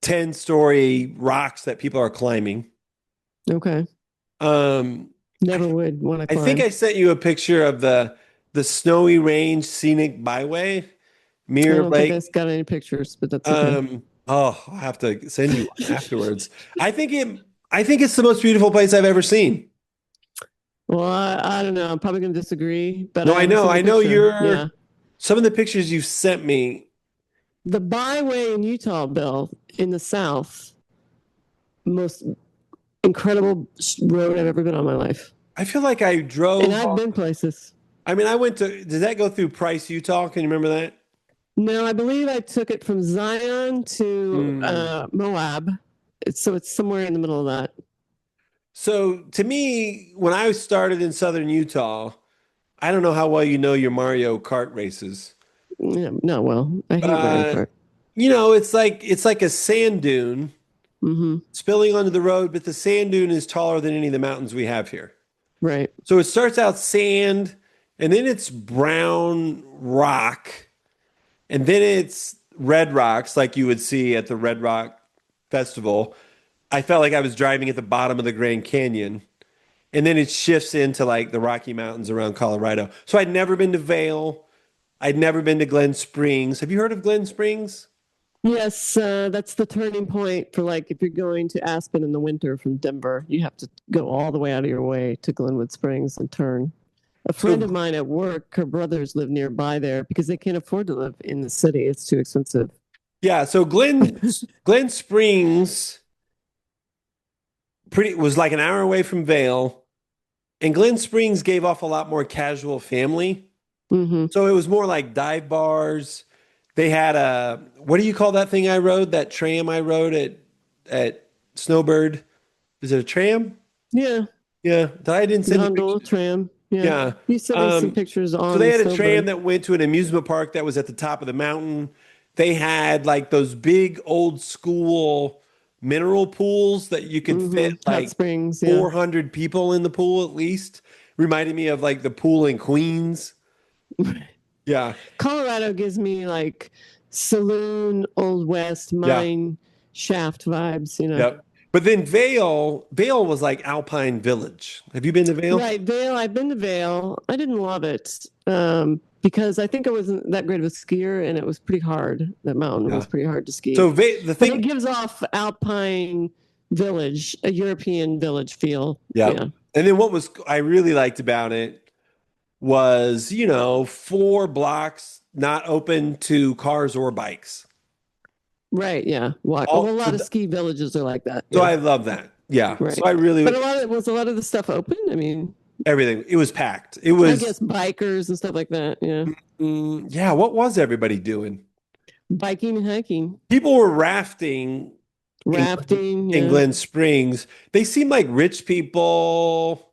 10-story rocks that people are climbing. Okay. Um, Never would want to I think climb. I sent you a picture of the Snowy Range Scenic Byway, I Mirror don't think I Lake. got any pictures, but that's okay. Oh, I'll have to send you one afterwards. I think it's the most beautiful place I've ever seen. Well, I don't know. I'm probably going to disagree, but No, I haven't seen the I know picture. Yeah. some of the pictures you've sent me. The byway in Utah, Bill, in the South, most incredible road I've ever been on in my life. I feel like I drove. And I've been places. I mean, I went to, did that go through Price, Utah? Can you remember that? No, I believe I took it from Zion to Moab. So it's somewhere in the middle of that. So to me, when I started in southern Utah, I don't know how well you know your Mario Kart races. Yeah, no, well, I hate Mario Uh, Kart. it's like a sand dune Hmm. spilling onto the road, but the sand dune is taller than any of the mountains we have here. Right. So it starts out sand, and then it's brown rock, and then it's red rocks like you would see at the Red Rock Festival. I felt like I was driving at the bottom of the Grand Canyon. And then it shifts into like the Rocky Mountains around Colorado. So I'd never been to Vail. I'd never been to Glen Springs. Have you heard of Glen Springs? Yes, that's the turning point for like if you're going to Aspen in the winter from Denver, you have to go all the way out of your way to Glenwood Springs and turn. A friend of So mine at work, her brothers live nearby there because they can't afford to live in the city. It's too expensive. yeah, so Glen Springs pretty was like an hour away from Vail, and Glen Springs gave off a lot more casual family. Hmm. So it was more like dive bars. They had a what do you call that thing I rode? That tram I rode at Snowbird. Is it a tram? Yeah, Yeah, I didn't send you gondola, pictures. tram. Yeah, Yeah. you sent me some pictures So on they the had a tram snowbird. that went to an amusement park that was at the top of the mountain. They had like those big old school mineral pools that you could fit Hot like springs. Yeah. 400 people in the pool at least. Reminded me of like the pool in Queens. Yeah. Colorado gives me like saloon, old west, Yeah. mine shaft vibes. Yep. But then Vail was like Alpine Village. Have you been to Vail? Right, Vail. I've been to Vail. I didn't love it because I think I wasn't that great of a skier, and it was pretty hard. That mountain Yeah. was pretty hard to ski. So the But it thing, gives off Alpine village, a European village feel. yeah. Yeah. And then what was I really liked about it was, 4 blocks not open to cars or bikes. Right. Yeah. Well, a All so, lot of ski villages are like that. so Yeah. I love that. Yeah. So Right. I really But a lot of the stuff open. I mean, everything. It was packed. It I was guess bikers and stuff like that. Yeah. yeah, what was everybody doing? Biking and hiking, People were rafting in rafting. in Yeah. Glen Springs. They seemed like rich people.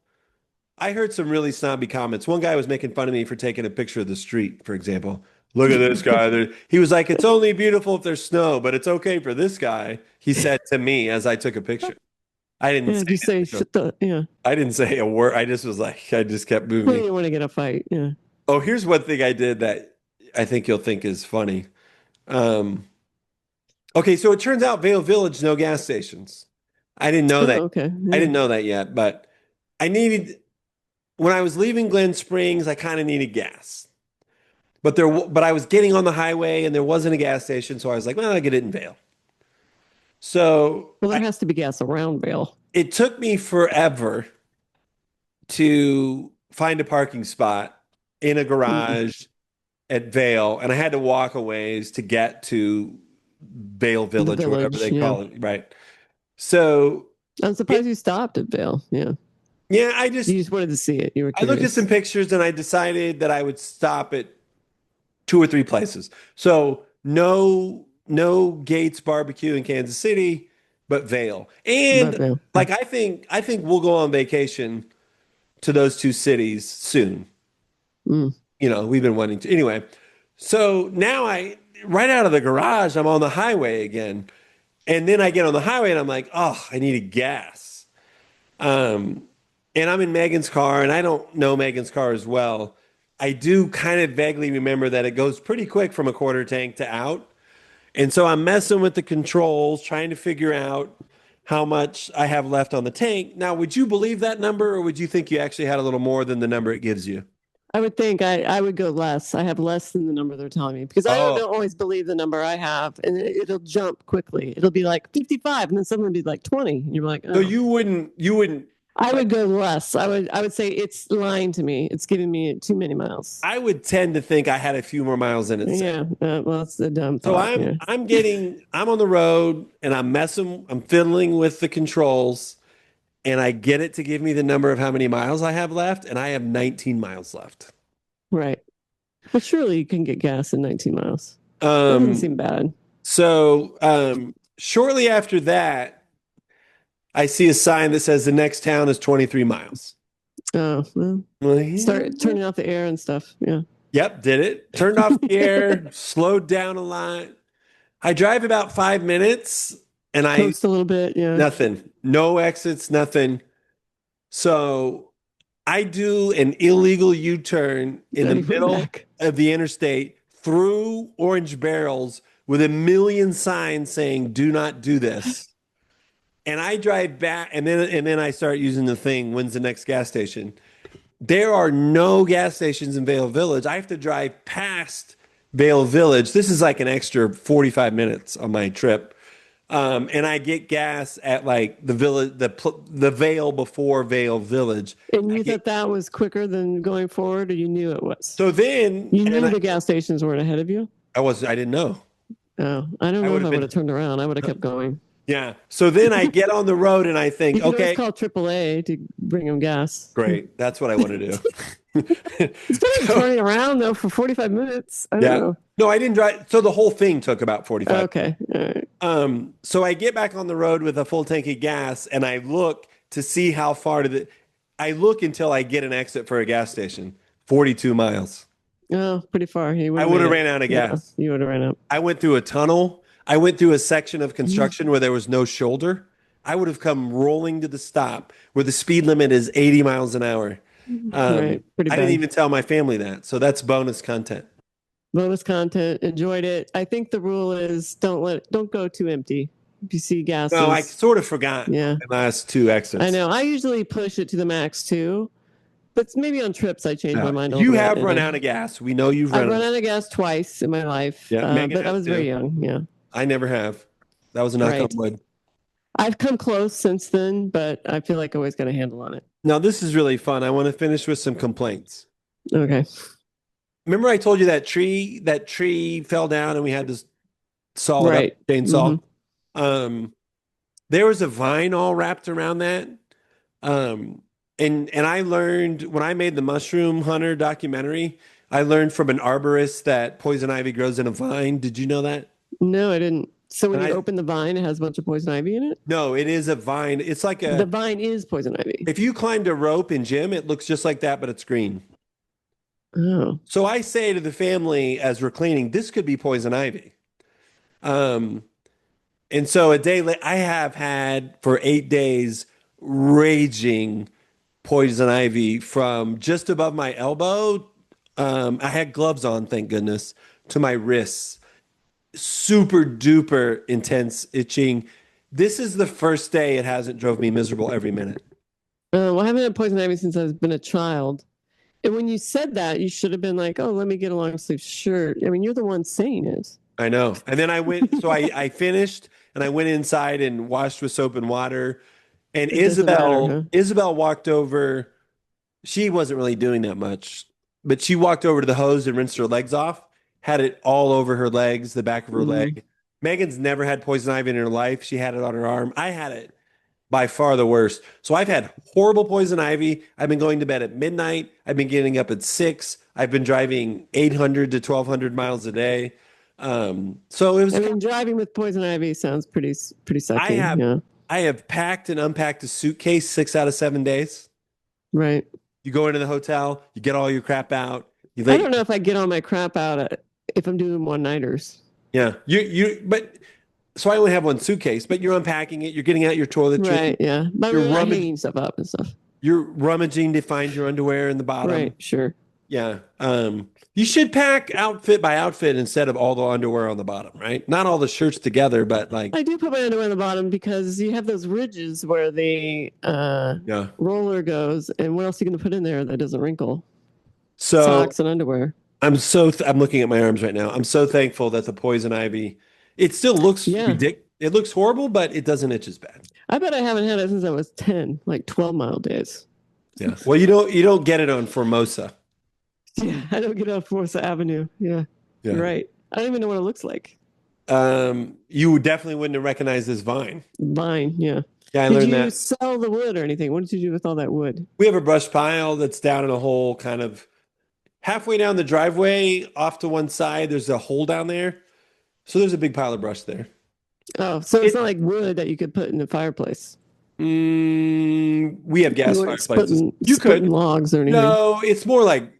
I heard some really snobby comments. One guy was making fun of me for taking a picture of the street, for example. Look at this guy. He was like, it's only beautiful if there's snow, but it's okay for this guy, he said to me as I took a picture. I didn't Yeah. say Just say shut the. Yeah. I didn't say a word. I just was like, I just kept Well, moving. you want to get a fight. Yeah. Oh, here's one thing I did that I think you'll think is funny. Um, okay, so it turns out Vale Village, no gas stations. I didn't know that. Oh, okay. I Yeah. didn't know that yet, but I needed, when I was leaving Glen Springs, I kind of needed gas. But I was getting on the highway and there wasn't a gas station, so I was like, well, I'll get it in Vale. So Well, there has to be gas around Vail. it took me forever to find a parking spot in a Mm, garage at Vale, and I had to walk a ways to get to Vale the Village or whatever village. they Yeah. call it, right? So I'm it, surprised you stopped at Vail. Yeah. yeah, You just wanted to see it. You were I looked at some curious. pictures and I decided that I would stop at 2 or 3 places. So no Gates Barbecue in Kansas City, but Vale. But And Vail. like I think we'll go on vacation to those 2 cities soon. Mm. We've been wanting to. Anyway, so now right out of the garage, I'm on the highway again. And then I get on the highway and I'm like, oh, I needed gas. Um, and I'm in Megan's car and I don't know Megan's car as well. I do kind of vaguely remember that it goes pretty quick from a quarter tank to out. And so I'm messing with the controls, trying to figure out how much I have left on the tank. Now, would you believe that number or would you think you actually had a little more than the number it gives you? I would think I would go less. I have less than the number they're telling me because I Oh, don't always believe the number I have, and it'll jump quickly. It'll be like 55, and then suddenly it'll be like 20, and you're like, so oh. you wouldn't I like would go less. I would say it's lying to me. It's giving me too many miles. I would tend to think I had a few more miles than it said. Yeah. Well, it's a dumb So thought. Yeah. I'm on the road and I'm fiddling with the controls and I get it to give me the number of how many miles I have left, and I have 19 miles left. Right. But surely you can get gas in 19 miles. That doesn't Um, seem bad. shortly after that, I see a sign that says the next town is 23 miles. Oh, well, Well, yeah. start turning off the air and stuff. Yeah. Yep, did it. Turned off the air, slowed down a lot. I drive about 5 minutes and Coast a little bit. Yeah. nothing, no exits, nothing. So I do an illegal U-turn in Then the you went middle back. of the interstate through orange barrels with a million signs saying, do not do this. And I drive back and then I start using the thing, when's the next gas station? There are no gas stations in Vale Village. I have to drive past Vale Village. This is like an extra 45 minutes on my trip. And I get gas at like the village, the Vale before Vale Village. And I you get, thought that was quicker than going forward, or you knew it was? so then, You and knew the gas stations weren't ahead of you? I didn't know. Oh, I don't I know would if have I would been, have turned around. I would have kept going. yeah. So then I get on the road and I think, You could always okay, call AAA to bring them gas. great. That's what I want to do. It's better than So, turning around though for 45 minutes. I don't yeah. know. No, I didn't drive. So the whole thing took about 45. Okay. All right. So I get back on the road with a full tank of gas and I look to see how far I look until I get an exit for a gas station. 42 miles. Oh, pretty far. You would I have would made have it. ran out of Yeah, gas. you would have ran out. I went through a tunnel. I went through a section of construction where there was no shoulder. I would have come rolling to the stop where the speed limit is 80 miles an hour. Right. Pretty I didn't bad. even tell my family that. So that's bonus content. Bonus content. Enjoyed it. I think the rule is don't go too empty. If you see No, I gases. sort of forgot Yeah. my last 2 exits. I know. I usually push it to the max too, but maybe on trips I change my mind a You little bit. have run out of gas. We know you've I've run run out. out of gas twice in my life, Yeah, Megan but I has was very too. young. Yeah. I never have. That was a knock on Right. wood. I've come close since then, but I feel like I always got a handle on it. Now, this is really fun. I want to finish with some complaints. Okay. Remember I told you that tree fell down and we had to saw it up Right. with a Hmm. chainsaw? Um, there was a vine all wrapped around that. Um, and I learned when I made the Mushroom Hunter documentary, I learned from an arborist that poison ivy grows in a vine. Did you know that? No, I didn't. So when And you I open the vine, it has a bunch of poison ivy in it? No, it is a vine. It's like The vine is poison ivy. if you climbed a rope in gym, it looks just like that, but it's green. Oh. So I say to the family as we're cleaning, this could be poison ivy. Um, and so a day later, I have had for 8 days raging poison ivy from just above my elbow. I had gloves on, thank goodness, to my wrists. Super duper intense itching. This is the first day it hasn't drove me miserable every minute. Well, I haven't had poison ivy since I've been a child. And when you said that, you should have been like, "Oh, let me get a long sleeve shirt." I mean, you're the one saying it. I know. And then I finished and I went inside and washed with soap and water. And It doesn't matter, huh? Isabel walked over. She wasn't really doing that much, but she walked over to the hose and rinsed her legs off, had it all over her legs, the back of her Mm. leg. Megan's never had poison ivy in her life. She had it on her arm. I had it by far the worst. So I've had horrible poison ivy. I've been going to bed at midnight. I've been getting up at 6. I've been driving 800 to 1,200 miles a day. So it was I mean, driving with poison ivy sounds pretty I sucky. have Yeah. I have packed and unpacked a suitcase 6 out of 7 days. Right. You go into the hotel, you get all your crap out. You I let don't know if I get all my crap out if I'm doing one nighters. yeah you but so I only have one suitcase, but you're unpacking it. You're getting out your toiletry. Right. Yeah. But You're we're not rummage hanging stuff up and stuff. you're rummaging to find your underwear in the bottom. Right. Sure. Yeah. You should pack outfit by outfit instead of all the underwear on the bottom, right? Not all the shirts together, but like I do put my underwear on the bottom because you have those ridges where the yeah. roller goes, and what else are you going to put in there that doesn't wrinkle? So Socks and underwear. I'm looking at my arms right now. I'm so thankful that the poison ivy, it still looks Yeah. ridiculous. It looks horrible, but it doesn't itch as bad. I bet I haven't had it since I was 10, like 12-mile days. Yeah. Well, you don't get it on Formosa. Yeah, I don't get on Forza Avenue. Yeah, Yeah. you're right. I don't even know what it looks like. You definitely wouldn't have recognized this vine. Vine, yeah. Yeah, I Did learned you that. sell the wood or anything? What did you do with all that wood? We have a brush pile that's down in a hole kind of halfway down the driveway off to one side. There's a hole down there. So there's a big pile of brush there. Oh, so it's It, not like wood that you could put in the fireplace. we have You gas weren't fireplaces. splitting, You splitting could. logs or anything. No, it's more like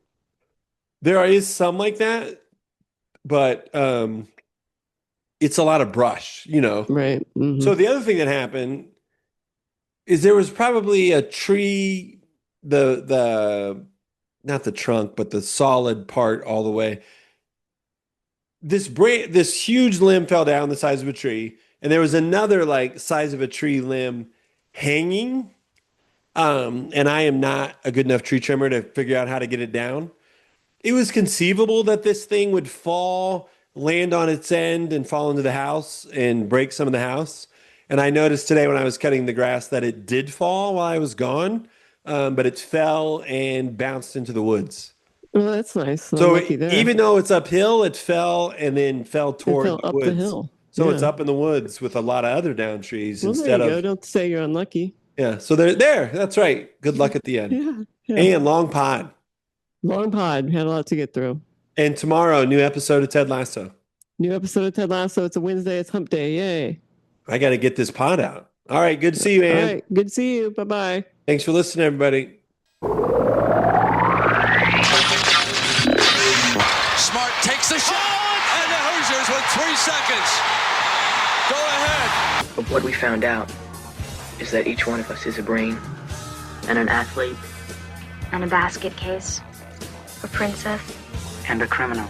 there is some like that, but it's a lot of brush. Right. Mm-hmm. So the other thing that happened is there was probably a tree, the not the trunk, but the solid part all the way. This huge limb fell down the size of a tree, and there was another like size of a tree limb hanging. And I am not a good enough tree trimmer to figure out how to get it down. It was conceivable that this thing would fall, land on its end, and fall into the house and break some of the house. And I noticed today when I was cutting the grass that it did fall while I was gone, but it fell and bounced into the woods. Well, that's nice. So So lucky there. even though it's uphill, it fell and then fell It toward fell the up the woods. hill. So it's Yeah. up in the woods with a lot of other down trees Well, there instead you go. of, Don't say you're unlucky. yeah. So they're there. That's right. Good luck at the end. Yeah. Yeah. And long pod. Long pod. Had a lot to get through. And tomorrow, new episode of Ted Lasso. New episode of Ted Lasso. It's a Wednesday. It's hump day. Yay. I got to get this pod out. All right. Good to see you, All Ann. right. Good to see you. Bye-bye. Thanks for listening, everybody. Smart takes the shot, and the Hoosiers with 3 seconds. Go ahead. But what we found out is that each one of us is a brain and an athlete And a basket case. A princess. and a criminal.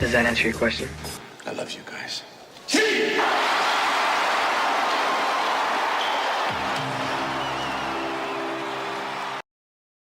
Does that answer your question? I love you guys.